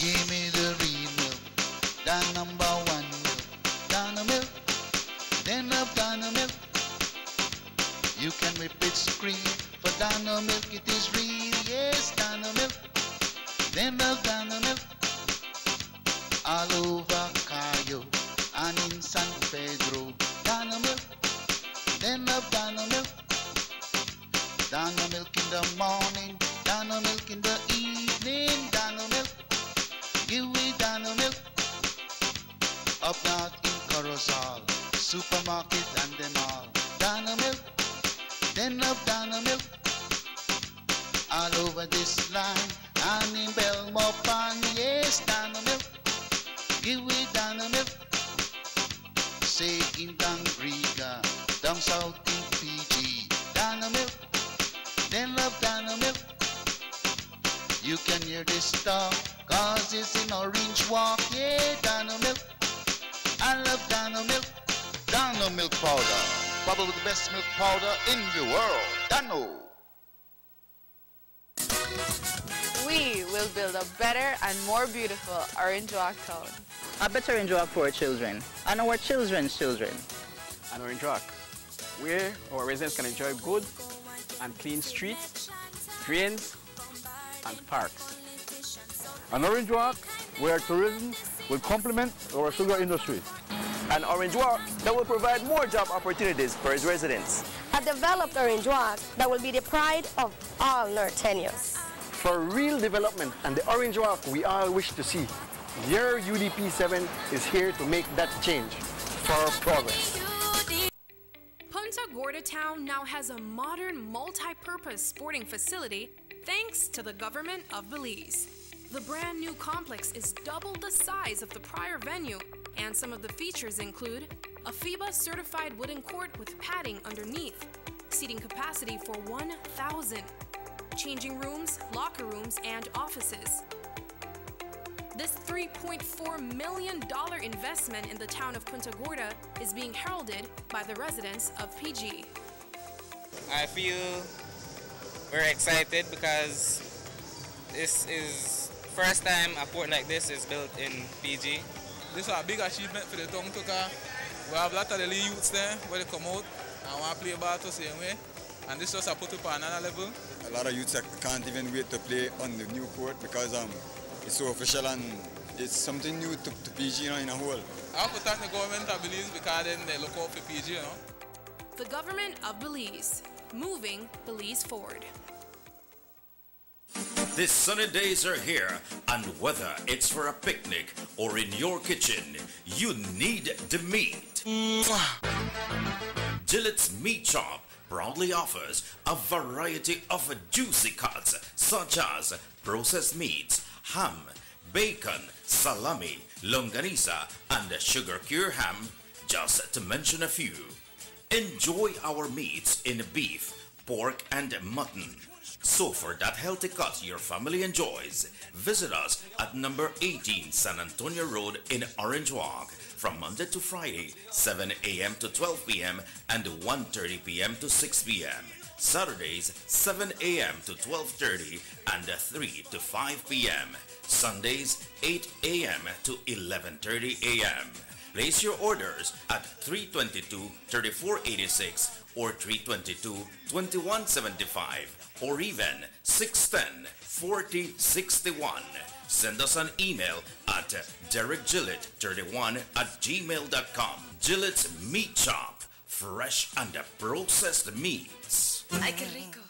Give me the real milk, the number 1 milk, Dano milk, then of Dano milk. You can whip it cream, for Dano milk it is real, yes, Dano milk, then of Dano milk. All over Cayo and in San Pedro, Dano milk, then of Dano milk. Dano milk in the morning, Dano milk in the evening, Dano milk. Give me Dano milk. Up north in Corozal, supermarket and them all. Dano milk, then of Dano milk. All over this land and in Belmopan, yes, Dano milk. Give me Dano milk. Say in Dangriga, down south in PG, Dano milk, then of Dano milk. You can hear this talk, cause it's in Orange Walk, yeah, Dano milk. I love Dano milk. Dano milk powder, probably the best milk powder in the world. Dano. We will build a better and more beautiful Orange Walk town. A better Orange Walk for our children and our children's children. An Orange Walk, where our residents can enjoy good and clean streets, drains, and parks. An Orange Walk where tourism will complement our sugar industry. An Orange Walk that will provide more job opportunities for its residents. A developed Orange Walk that will be the pride of all Northenians. For real development and the Orange Walk we all wish to see, your UDP 7 is here to make that change for progress. Punta Gorda Town now has a modern multi-purpose sporting facility thanks to the government of Belize. The brand new complex is double the size of the prior venue, and some of the features include a FIBA certified wooden court with padding underneath, seating capacity for 1,000, changing rooms, locker rooms, and offices. This $3.4 million investment in the town of Punta Gorda is being heralded by the residents of PG. I feel very excited because this is first time a port like this is built in PG. This is a big achievement for the town because we have a lot of the youths there where they come out and want to play ball the same way. And this just a put up on another level. A lot of youths can't even wait to play on the new court because it's so official and it's something new to PG, in a whole. I have to thank the government of Belize because then they look out for PG, The government of Belize, moving Belize forward. These sunny days are here, and whether it's for a picnic or in your kitchen, you need the meat. Gillette's Meat Shop proudly offers a variety of juicy cuts such as processed meats, ham, bacon, salami, longanisa, and sugar cure ham, just to mention a few. Enjoy our meats in beef, pork, and mutton. So for that healthy cut your family enjoys, visit us at number 18 San Antonio Road in Orange Walk from Monday to Friday, 7 a.m. to 12 p.m. and 1:30 p.m. to 6 p.m. Saturdays, 7 a.m. to 12:30 and 3 to 5 p.m. Sundays, 8 a.m. to 11:30 a.m. Place your orders at 322-3486 or 322-2175 or even 610-4061. Send us an email at derekgillett31@gmail.com. Gillett's Meat Shop, fresh and processed meats. Ay, qué rico.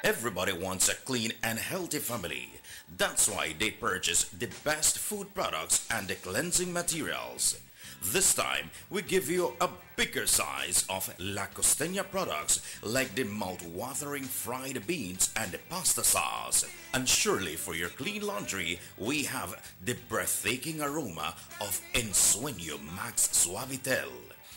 Everybody wants a clean and healthy family. That's why they purchase the best food products and the cleansing materials. This time, we give you a bigger size of La Costeña products like the mouth-watering fried beans and the pasta sauce. And surely for your clean laundry, we have the breathtaking aroma of Ensueño Max Suavitel.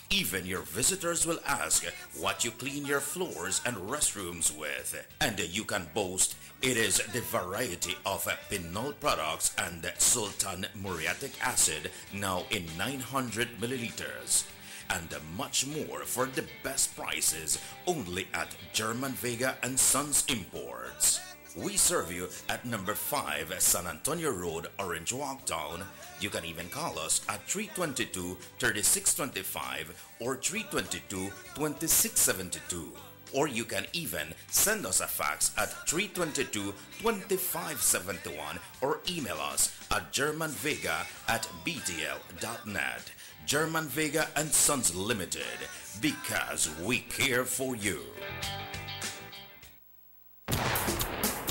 Even your visitors will ask what you clean your floors and restrooms with. And you can boast it is the variety of Pinol products and Sultan Muriatic acid now in 900 milliliters. And much more for the best prices only at German Vega and Sons Imports. We serve you at number 5 San Antonio Road, Orange Walk Town. You can even call us at 322-3625 or 322-2672. Or you can even send us a fax at 322-2571 or email us at germanvega@btl.net. German Vega and Sons Limited, because we care for you.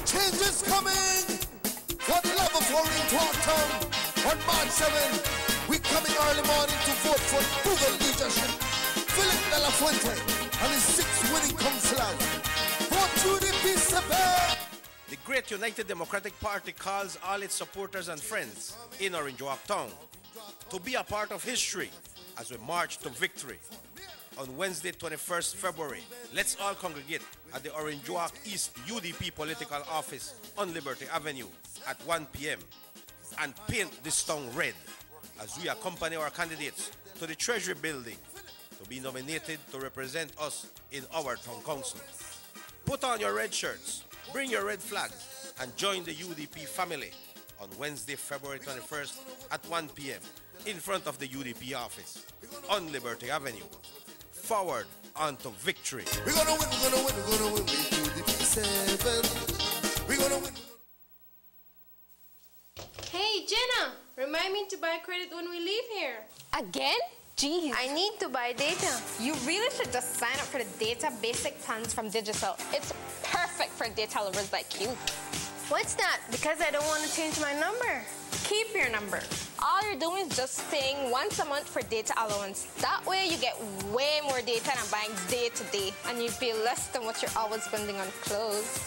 Change is coming for the love of Orange Walk Town. On March 7, we coming early morning to vote for Google leadership. Philip de la Fuente and his 6 winning councillors. Vote UDP 7. The Great United Democratic Party calls all its supporters and friends in Orange Walk Town to be a part of history as we march to victory. On Wednesday, 21st February, let's all congregate at the Orange Walk East UDP political office on Liberty Avenue at 1 p.m. and paint this town red as we accompany our candidates to the Treasury Building to be nominated to represent us in our town council. Put on your red shirts, bring your red flags, and join the UDP family on Wednesday, February 21st at 1 p.m. in front of the UDP office on Liberty Avenue. Forward onto victory. We're gonna win, we're gonna win, we're gonna win with UDP 7. We're gonna win. Hey, Jenna, remind me to buy credit when we leave here. Again? Jeez. I need to buy data. You really should just sign up for the data basic plans from Digicel. It's perfect for data lovers like you. What's that? Because I don't want to change my number. Keep your number. All you're doing is just paying once a month for data allowance. That way you get way more data than buying day to day, and you pay less than what you're always spending on clothes.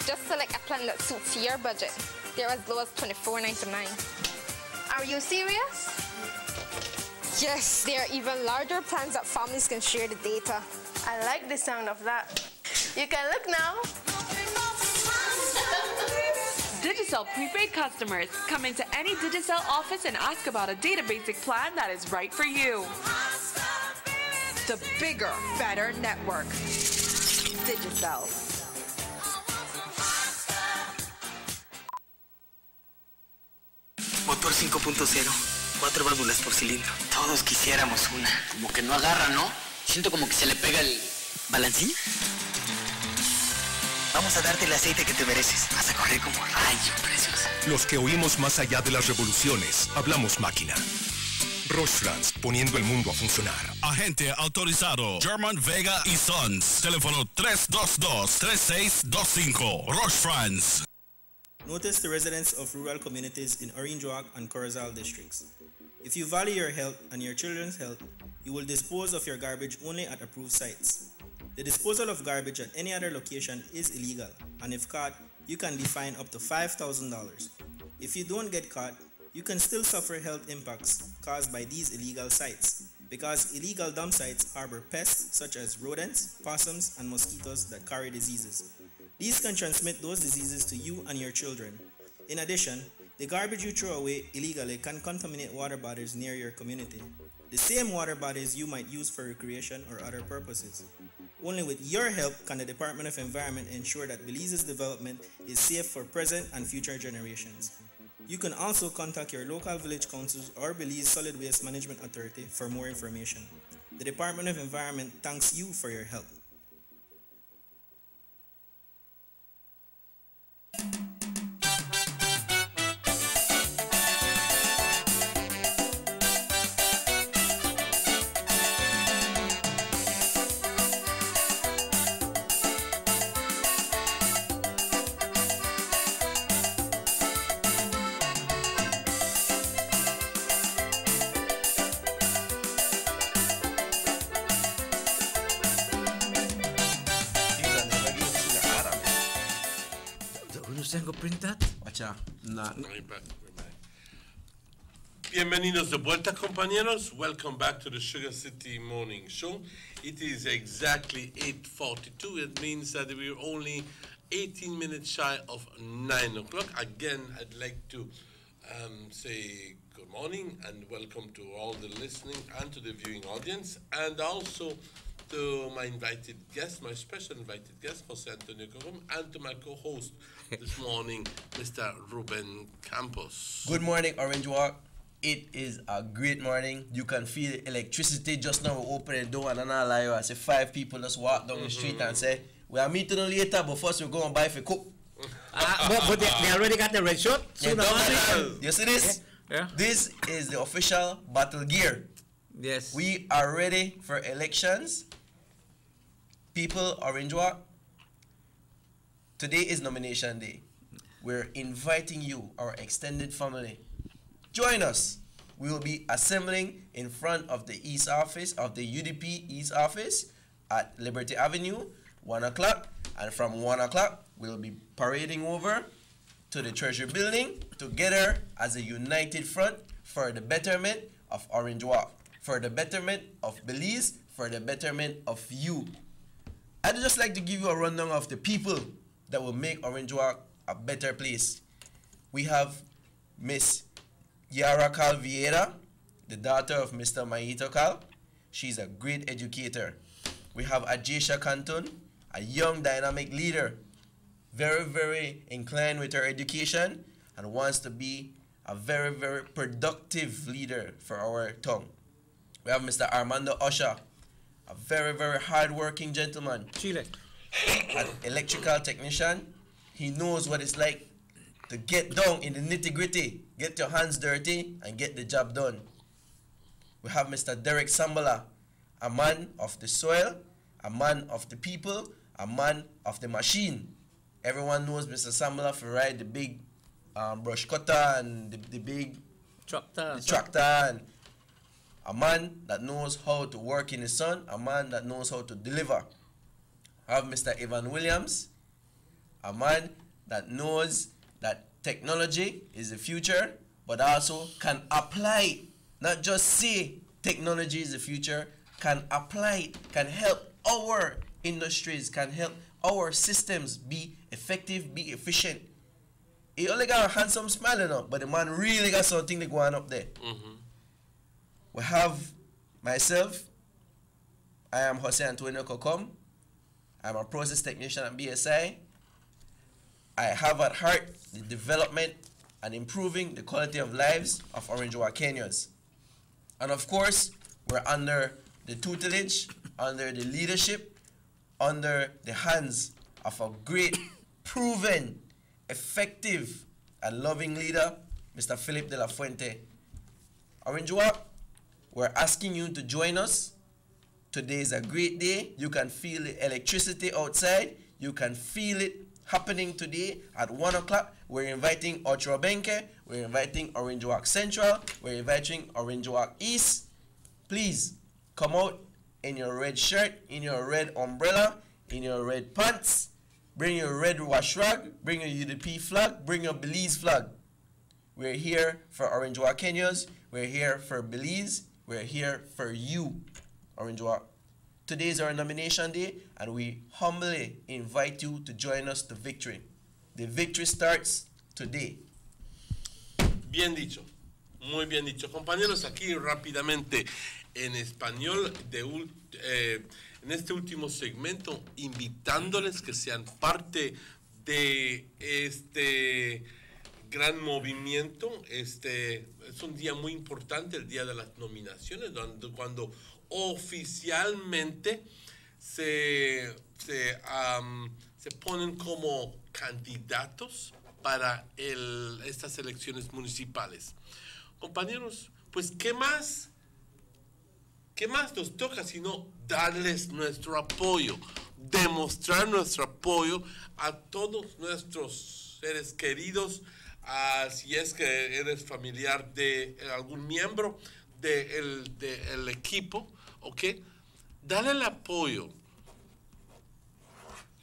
Just select a plan that suits your budget. They're as low as $24.99. Are you serious? Yes, there are even larger plans that families can share the data. I like the sound of that. You can look now. Digicel prepaid customers, come into any Digicel office and ask about a data basic plan that is right for you. The bigger, better network. Digicel. Motor 5.0, 4 válvulas por cilindro. Todos quisiéramos una. Como que no agarra, ¿no? Siento como que se le pega el balancín. Vamos a darte el aceite que te mereces. Vas a correr como rayo, preciosa. Los que oímos más allá de las revoluciones, hablamos máquina. Roche-France, poniendo el mundo a funcionar. Agente autorizado, German Vega y Sons. Teléfono 322-3625. Roche-France. Notice the residents of rural communities in Orange Walk and Corozal districts. If you value your health and your children's health, you will dispose of your garbage only at approved sites. The disposal of garbage at any other location is illegal, and if caught, you can be fined up to $5,000. If you don't get caught, you can still suffer health impacts caused by these illegal sites because illegal dump sites harbor pests such as rodents, possums, and mosquitoes that carry diseases. These can transmit those diseases to you and your children. In addition, the garbage you throw away illegally can contaminate water bodies near your community, the same water bodies you might use for recreation or other purposes. Only with your help can the Department of Environment ensure that Belize's development is safe for present and future generations. You can also contact your local village councils or Belize Solid Waste Management Authority for more information. The Department of Environment thanks you for your help. Bienvenidos de vuelta, compañeros. Welcome back to the Sugar City Morning Show. It is exactly 8:42. It means that we're only 18 minutes shy of 9 o'clock. Again, I'd like to say good morning and welcome to all the listening and to the viewing audience, and also to my invited guest, my special invited guest, Jose Antonio Corum, and to my co-host this morning, Mr. Ruben Campos. Good morning, Orange Walk. It is a great morning. You can feel electricity. Just now we open the door and I lie, I say 5 people just walk down the street and say, we'll meet you later, but first we're going to buy for cook. But they already got the red shirt? You see this? Yeah. This is the official battle gear. Yes. We are ready for elections. People, Orange Walk, today is nomination day. We're inviting you, our extended family. Join us. We will be assembling in front of the East Office, of the UDP East Office at Liberty Avenue, 1 o'clock. And from 1 o'clock, we'll be parading over to the Treasury Building together as a united front for the betterment of Orange Walk, for the betterment of Belize, for the betterment of you. I'd just like to give you a rundown of the people that will make Orange Walk a better place. We have Miss Yara Cal Vieira, the daughter of Mr. Maito Cal. She's a great educator. We have Ajesha Canton, a young dynamic leader, very, very inclined with her education and wants to be a very, very productive leader for our town. We have Mr. Armando Osha, a very, very hard-working gentleman. Chile. An electrical technician. He knows what it's like to get down in the nitty-gritty, get your hands dirty, and get the job done. We have Mr. Derek Sambala, a man of the soil, a man of the people, a man of the machine. Everyone knows Mr. Sambala for ride the big brush cutter and the big tractor, and a man that knows how to work in the sun, a man that knows how to deliver. I have Mr. Evan Williams, a man that knows that technology is the future, but also can apply it. Not just say technology is the future, can apply it, can help our industries, can help our systems be effective, be efficient. He only got a handsome smile, you know, but the man really got something to go on up there. We have myself. I am Jose Antonio Cocom. I'm a process technician at BSI. I have at heart the development and improving the quality of lives of Orange Walk Kenyans. And of course, we're under the tutelage, under the leadership, under the hands of a great, proven, effective, and loving leader, Mr. Philip de la Fuente. Orange Walk, we're asking you to join us. Today is a great day. You can feel the electricity outside. You can feel it happening today at 1 o'clock. We're inviting Ocho Benke. We're inviting Orange Walk Central. We're inviting Orange Walk East. Please come out in your red shirt, in your red umbrella, in your red pants. Bring your red wash rag. Bring your UDP flag. Bring your Belize flag. We're here for Orange Walk Kenyans. We're here for Belize. We're here for you, Orange Walk. Today is our nomination day, and we humbly invite you to join us to victory. The victory starts today. Bien dicho, muy bien dicho. Compañeros, aquí rápidamente en español, en este último segmento, invitándoles que sean parte de este gran movimiento. Es un día muy importante, el día de las nominaciones, cuando oficialmente se ponen como candidatos para estas elecciones municipales. Compañeros, pues ¿qué más nos toca sino darles nuestro apoyo, demostrar nuestro apoyo a todos nuestros seres queridos, si es que eres familiar de algún miembro del equipo, ¿ok? Dale el apoyo.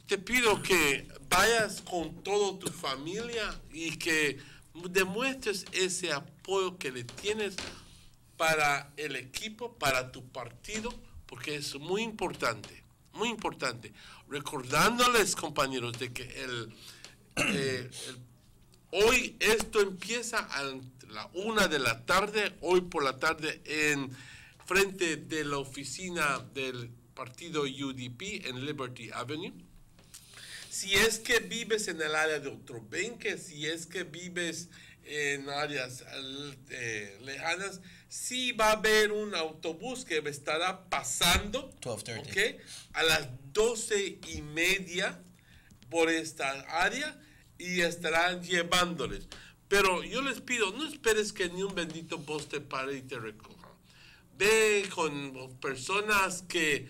Te pido que vayas con toda tu familia y que demuestres ese apoyo que le tienes para el equipo, para tu partido, porque es muy importante, muy importante. Recordándoles, compañeros, de que hoy esto empieza a la 1 de la tarde, hoy por la tarde, en frente de la oficina del partido UDP en Liberty Avenue. Si es que vives en el área de Otrobenque, si es que vives en áreas lejanas, sí va a haber un autobús que estará pasando, ¿okay?, a las 12:30 por esta área y estarán llevándoles. Pero yo les pido, no esperes que ni un bendito bus te pare y te recoja. Ve con personas que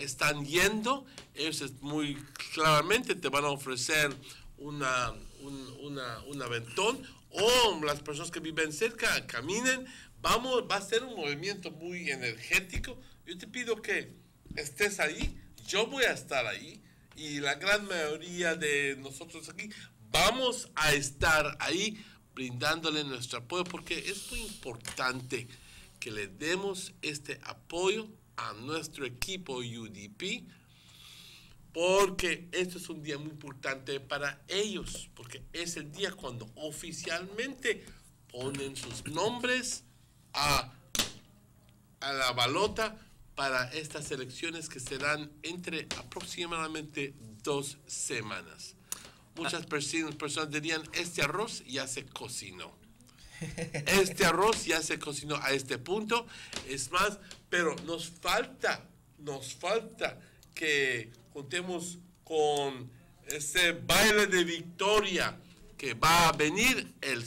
están yendo, ellos muy claramente te van a ofrecer un aventón, o las personas que viven cerca caminen. Va a ser un movimiento muy energético. Yo te pido que estés ahí, yo voy a estar ahí, y la gran mayoría de nosotros aquí vamos a estar ahí brindándole nuestro apoyo, porque es muy importante que le demos este apoyo a nuestro equipo UDP, porque esto es un día muy importante para ellos, porque es el día cuando oficialmente ponen sus nombres a la balota para estas elecciones que serán entre aproximadamente 2 semanas. Muchas personas dirían, este arroz ya se cocinó. Este arroz ya se cocinó a este punto. Es más, pero nos falta que contemos con ese baile de victoria que va a venir el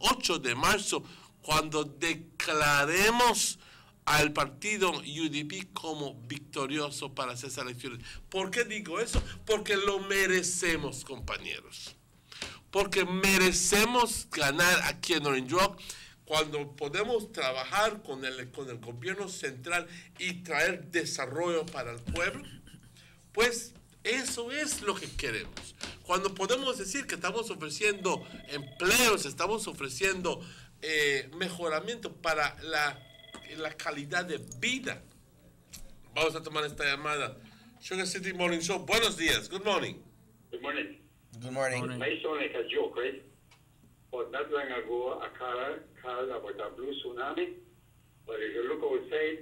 8 de marzo, cuando declaremos al partido UDP como victorioso para esas elecciones. ¿Por qué digo eso? Porque lo merecemos, compañeros. Porque merecemos ganar aquí en Orange Walk. Cuando podemos trabajar con el gobierno central y traer desarrollo para el pueblo, pues eso es lo que queremos. Cuando podemos decir que estamos ofreciendo empleos, estamos ofreciendo mejoramiento para la calidad de vida. Vamos a tomar esta llamada. Sugar City Morning Show. Buenos días. Good morning. Good morning. Good morning. It might sound like a joke, right? But not long ago, a car called about a blue tsunami. But if you look outside,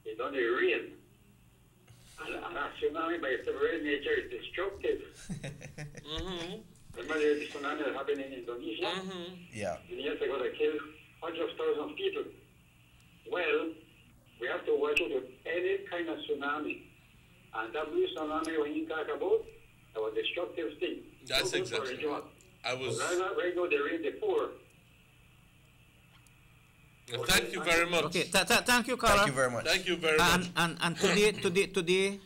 it's only rain. And a tsunami, by its very nature, is destructive. Remember the tsunami that happened in Indonesia? Yeah. Years ago, they killed hundreds of thousands of people. Well, we have to watch out with any kind of tsunami. And that blue tsunami, when you talk about, that was a destructive thing. That's exactly. I was. Right now, they're in the poor. Thank you very much. Okay, thank you, Carla. Thank you very much. Thank you very much. And today,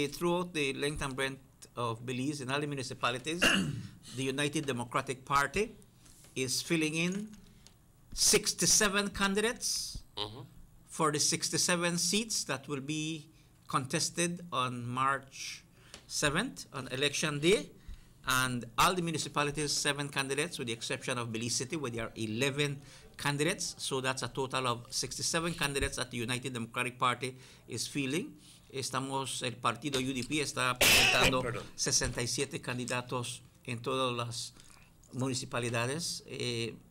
throughout the length and breadth of Belize in all the municipalities, the United Democratic Party is filling in 67 candidates for the 67 seats that will be contested on March 7th on election day. And all the municipalities, 7 candidates, with the exception of Belize City, where there are 11 candidates. So that's a total of 67 candidates that the United Democratic Party is fielding. El partido UDP está presentando 67 candidatos en todas las municipalidades,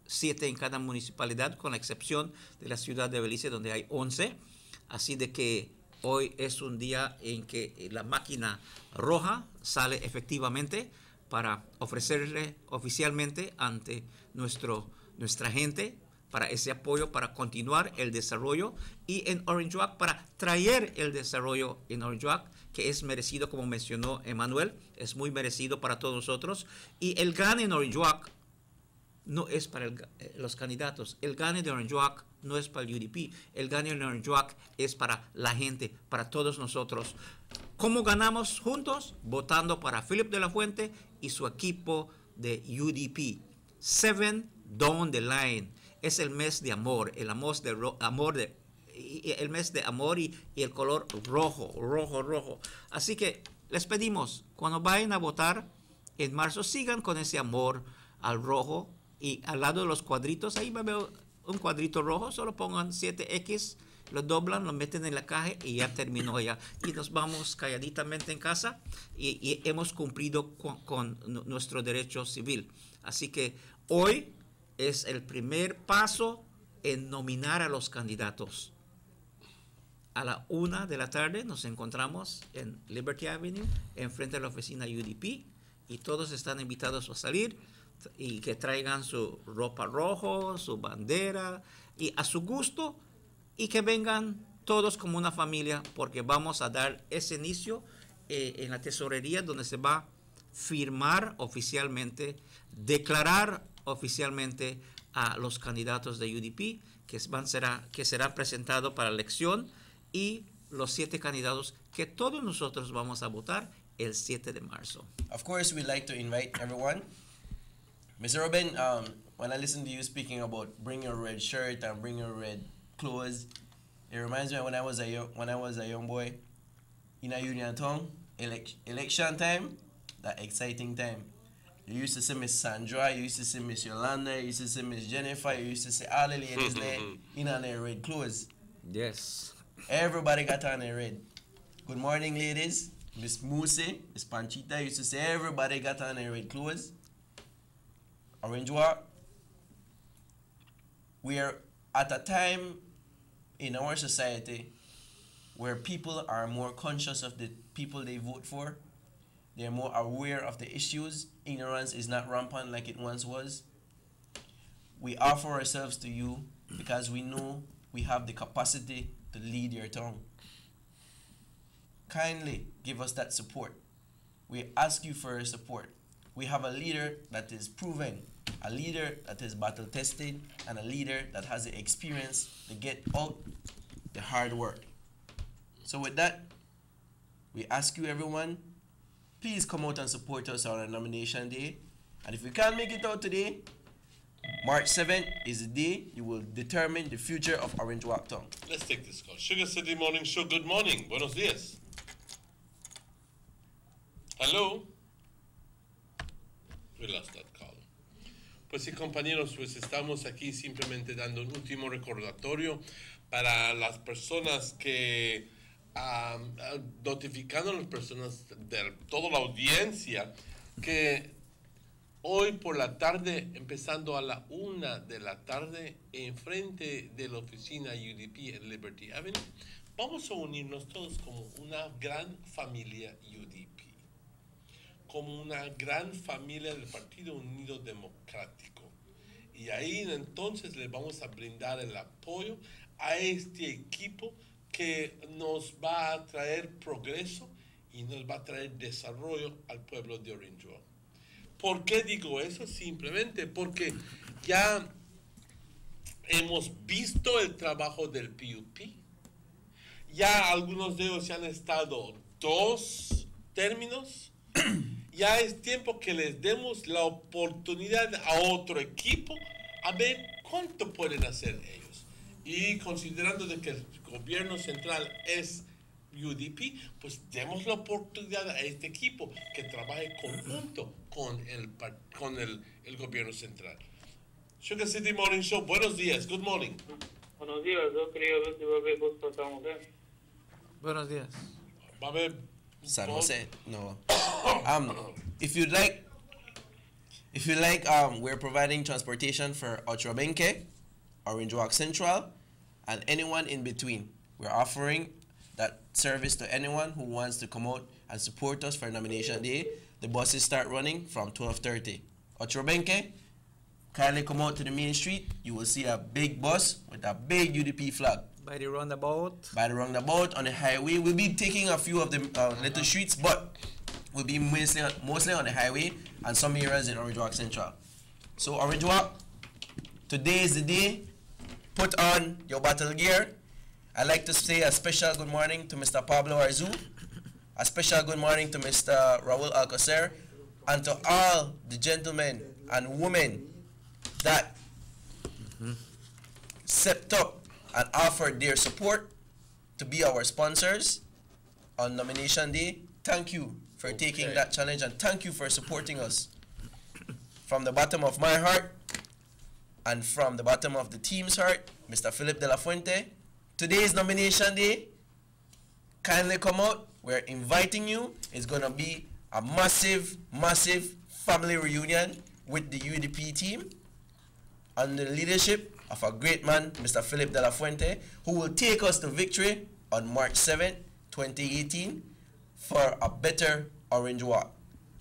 7 en cada municipalidad, con la excepción de la ciudad de Belice, donde hay 11. Así de que hoy es un día en que la máquina roja sale efectivamente para ofrecerle oficialmente ante nuestra gente para ese apoyo, para continuar el desarrollo y en Orange Walk, para traer el desarrollo en Orange Walk, que es merecido, como mencionó Emanuel, es muy merecido para todos nosotros. Y el gane en Orange Walk no es para los candidatos, el gane de Orange Walk no es para el UDP, el gane en Orange Walk es para la gente, para todos nosotros. ¿Cómo ganamos juntos? Votando para Philip de la Fuente y su equipo de UDP. 7 down the line. Es el mes de amor, el mes de amor y el color rojo. Así que les pedimos, cuando vayan a votar en marzo, sigan con ese amor al rojo, y al lado de los cuadritos, ahí veo un cuadrito rojo, solo pongan 7X, lo doblan, lo meten en la caja y ya terminó ya. Y nos vamos calladitamente en casa y hemos cumplido con nuestro derecho civil. Así que hoy es el primer paso en nominar a los candidatos. A la 1 de la tarde nos encontramos en Liberty Avenue, enfrente de la oficina UDP, y todos están invitados a salir y que traigan su ropa rojo, su bandera, y a su gusto, y que vengan todos como una familia, porque vamos a dar ese inicio en la tesorería, donde se va a firmar oficialmente, declarar oficialmente a los candidatos de UDP que será presentado para la elección, y los 7 candidatos que todos nosotros vamos a votar el 7 de marzo. Of course, we'd like to invite everyone. Mr. Robin, when I listen to you speaking about bring your red shirt and bring your red clothes, it reminds me of when I was a young boy in a Union Town, election time, that exciting time. You used to see Miss Sandra, you used to see Miss Yolanda, you used to see Miss Jennifer, you used to see all the ladies there in on their red clothes. Yes. Everybody got on their red. Good morning, ladies. Miss Muse, Miss Panchita used to say everybody got on their red clothes. Orange Walk. We are at a time in our society where people are more conscious of the people they vote for. They're more aware of the issues. Ignorance is not rampant like it once was. We offer ourselves to you because we know we have the capacity to lead your town. Kindly give us that support. We ask you for your support. We have a leader that is proven, a leader that is battle tested, and a leader that has the experience to get out the hard work. So with that, we ask you, everyone, please come out and support us on our nomination day. And if we can't make it out today, March 7th is the day you will determine the future of Orange Walk Town. Let's take this call. Sugar City Morning Show, good morning. Buenos días. Hello. We lost that call. Pues sí, compañeros, pues estamos aquí simplemente dando un último recordatorio para las personas que notificando a las personas de toda la audiencia que hoy por la tarde, empezando a la 1 de la tarde, enfrente de la oficina UDP en Liberty Avenue, vamos a unirnos todos como una gran familia UDP, como una gran familia del Partido Unido Democrático. Y ahí entonces le vamos a brindar el apoyo a este equipo que nos va a traer progreso y nos va a traer desarrollo al pueblo de Orange Walk. ¿Por qué digo eso? Simplemente porque ya hemos visto el trabajo del PUP. Ya algunos de ellos ya han estado 2 términos. Ya es tiempo que les demos la oportunidad a otro equipo a ver cuánto pueden hacer ellos. Y considerando de que el gobierno central es UDP, pues demos la oportunidad a este equipo que trabaje conjunto con el gobierno central. Sugar City Morning Show, buenos días, good morning. Buenos días, yo quería ver si va a haber voz para San José. Buenos días. Va a haber San Jose, no. If you'd like, we're providing transportation for Ochobenque, Orange Walk Central, and anyone in between. We're offering that service to anyone who wants to come out and support us for nomination day. The buses start running from 12:30. Ochobenque, kindly come out to the main street. You will see a big bus with a big UDP flag. By the roundabout. By the roundabout on the highway. We'll be taking a few of the little streets, but we'll be mostly on the highway and some areas in Orange Walk Central. So Orange Walk, today is the day. Put on your battle gear. I'd like to say a special good morning to Mr. Pablo Arzu, a special good morning to Mr. Raul Alcocer, and to all the gentlemen and women that stepped up and offered their support to be our sponsors on nomination day. Thank you for taking that challenge, and thank you for supporting us. From the bottom of my heart and from the bottom of the team's heart, Mr. Philip de la Fuente, today is nomination day. Kindly come out. We're inviting you. It's going to be a massive, massive family reunion with the UDP team under the leadership of a great man, Mr. Philip de la Fuente, who will take us to victory on March 7th, 2018 for a better Orange Walk.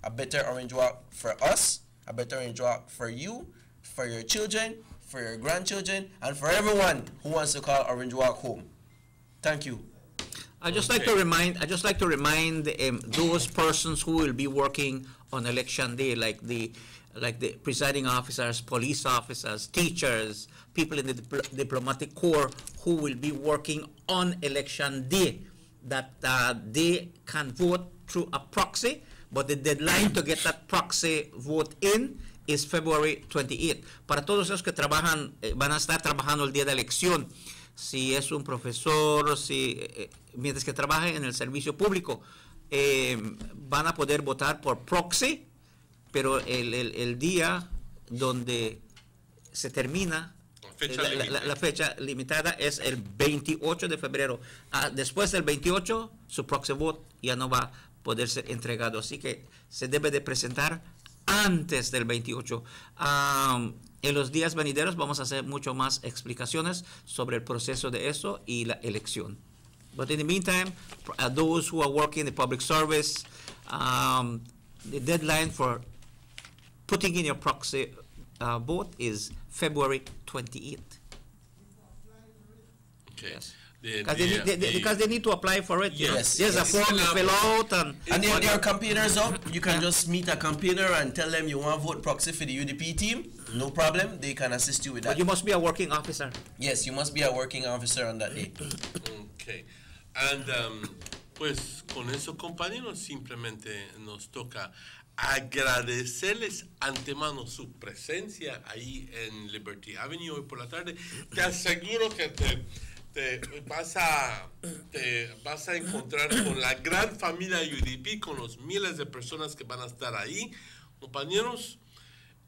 A better Orange Walk for us, a better Orange Walk for you, for your children, for your grandchildren, and for everyone who wants to call Orange Walk home. Thank you. I just like to remind those persons who will be working on election day, like the presiding officers, police officers, teachers, people in the diplomatic corps who will be working on election day, that they can vote through a proxy, but the deadline to get that proxy vote in is February 28th. Para todos esos que trabajan, van a estar trabajando el día de elección. Si es un profesor, mientras que trabajen en el servicio público, van a poder votar por proxy, pero el día donde se termina la fecha limitada es el 28 de febrero. Después del 28, su proxy vote ya no va a poder ser entregado. Así que se debe de presentar antes del 28. En los días venideros vamos a hacer mucho más explicaciones sobre el proceso de eso y la elección. But in the meantime, those who are working in the public service, the deadline for putting in your proxy vote is February 28th. Okay. Yes. Because they need to apply for it. Yes. There's a form to fill out. And there are campaigners up. You can just meet a campaigner and tell them you want to vote proxy for the UDP team. No problem. They can assist you with that. But you must be a working officer. Yes, you must be a working officer on that day. Okay. And pues con eso, compañeros, simplemente nos toca agradecerles antemano su presencia ahí en Liberty Avenue hoy por la tarde. Te aseguro que te vas a encontrar con la gran familia UDP, con los miles de personas que van a estar ahí, compañeros.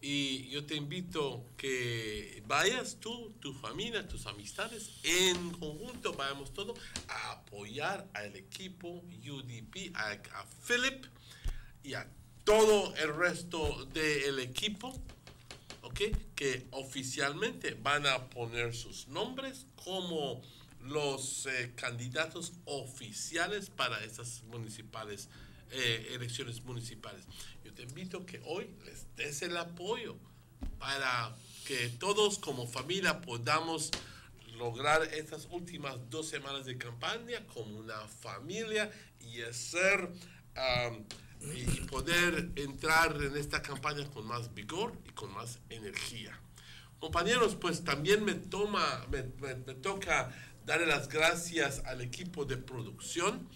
Y yo te invito que vayas tú, tu familia, tus amistades, en conjunto, vayamos todos a apoyar al equipo UDP, a Philip y a todo el resto del equipo, ¿okay? Que oficialmente van a poner sus nombres como los candidatos oficiales para esas municipales, elecciones municipales. Yo te invito que hoy les des el apoyo para que todos como familia podamos lograr estas últimas 2 semanas de campaña como una familia y hacer y poder entrar en esta campaña con más vigor y con más energía. Compañeros, pues también me toca darle las gracias al equipo de producción.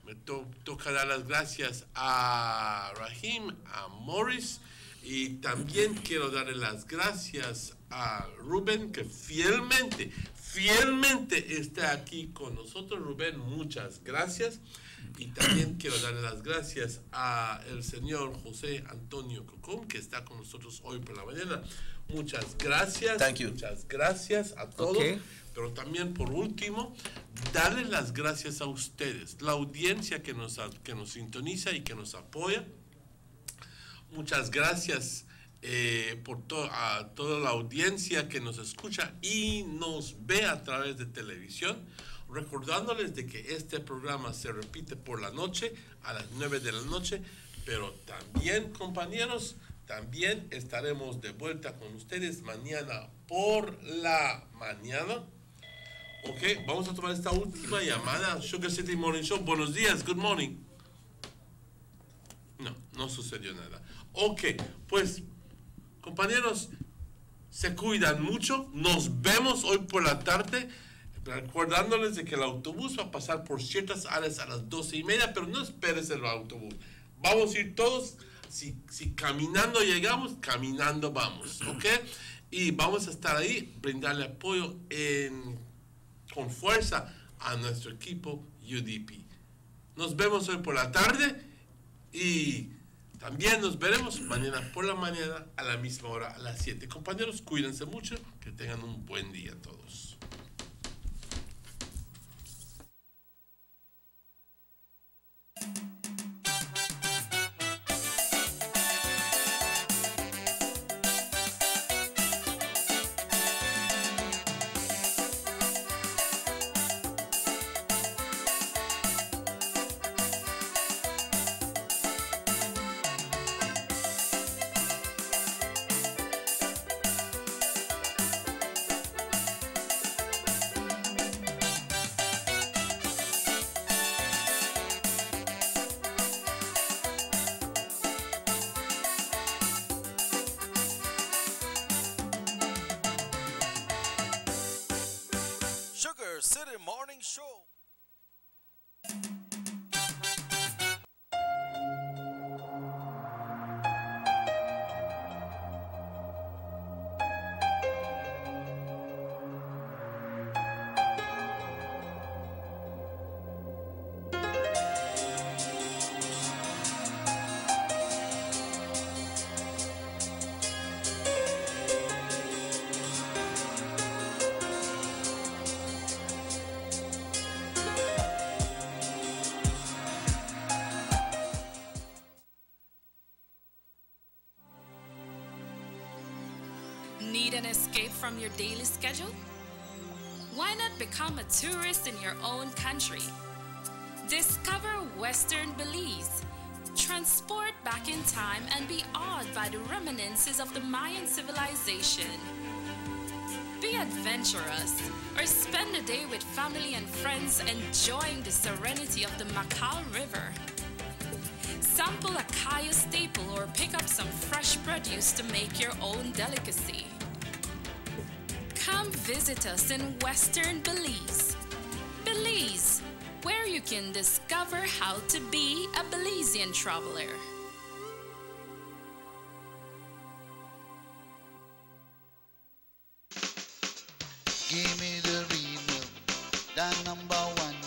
Me toca dar las gracias a Rahim, a Morris, Y también quiero darle las gracias a Rubén, que fielmente está aquí con nosotros. Rubén, muchas gracias. Y también quiero darle las gracias a el señor José Antonio Cocón, que está con nosotros hoy por la mañana. Muchas gracias. Thank you. Muchas gracias a todos. Okay. Pero también, por último, darle las gracias a ustedes, la audiencia que nos sintoniza y que nos apoya. Muchas gracias a toda la audiencia que nos escucha y nos ve a través de televisión. Recordándoles de que este programa se repite por la noche, a las 9 de la noche, pero también, compañeros, también estaremos de vuelta con ustedes mañana por la mañana. Ok, vamos a tomar esta última llamada. Sugar City Morning Show. Buenos días, good morning. No sucedió nada. Ok, pues, compañeros, se cuidan mucho. Nos vemos hoy por la tarde. Recordándoles de que el autobús va a pasar por ciertas áreas a las 12:30, pero no esperes el autobús. Vamos a ir todos, si caminando llegamos, caminando vamos, ¿ok? Y vamos a estar ahí, brindarle apoyo con fuerza a nuestro equipo UDP. Nos vemos hoy por la tarde y también nos veremos mañana por la mañana a la misma hora, a las 7. Compañeros, cuídense mucho, que tengan un buen día todos. Sugar City Morning Show. Need an escape from your daily schedule? Why not become a tourist in your own country? Discover Western Belize. Transport back in time and be awed by the reminiscences of the Mayan civilization. Be adventurous or spend a day with family and friends enjoying the serenity of the Macau River. Sample a Kaya staple or pick up some fresh produce to make your own delicacy. Come visit us in Western Belize. Belize, where you can discover how to be a Belizean traveler. Give me the rhythm, the number one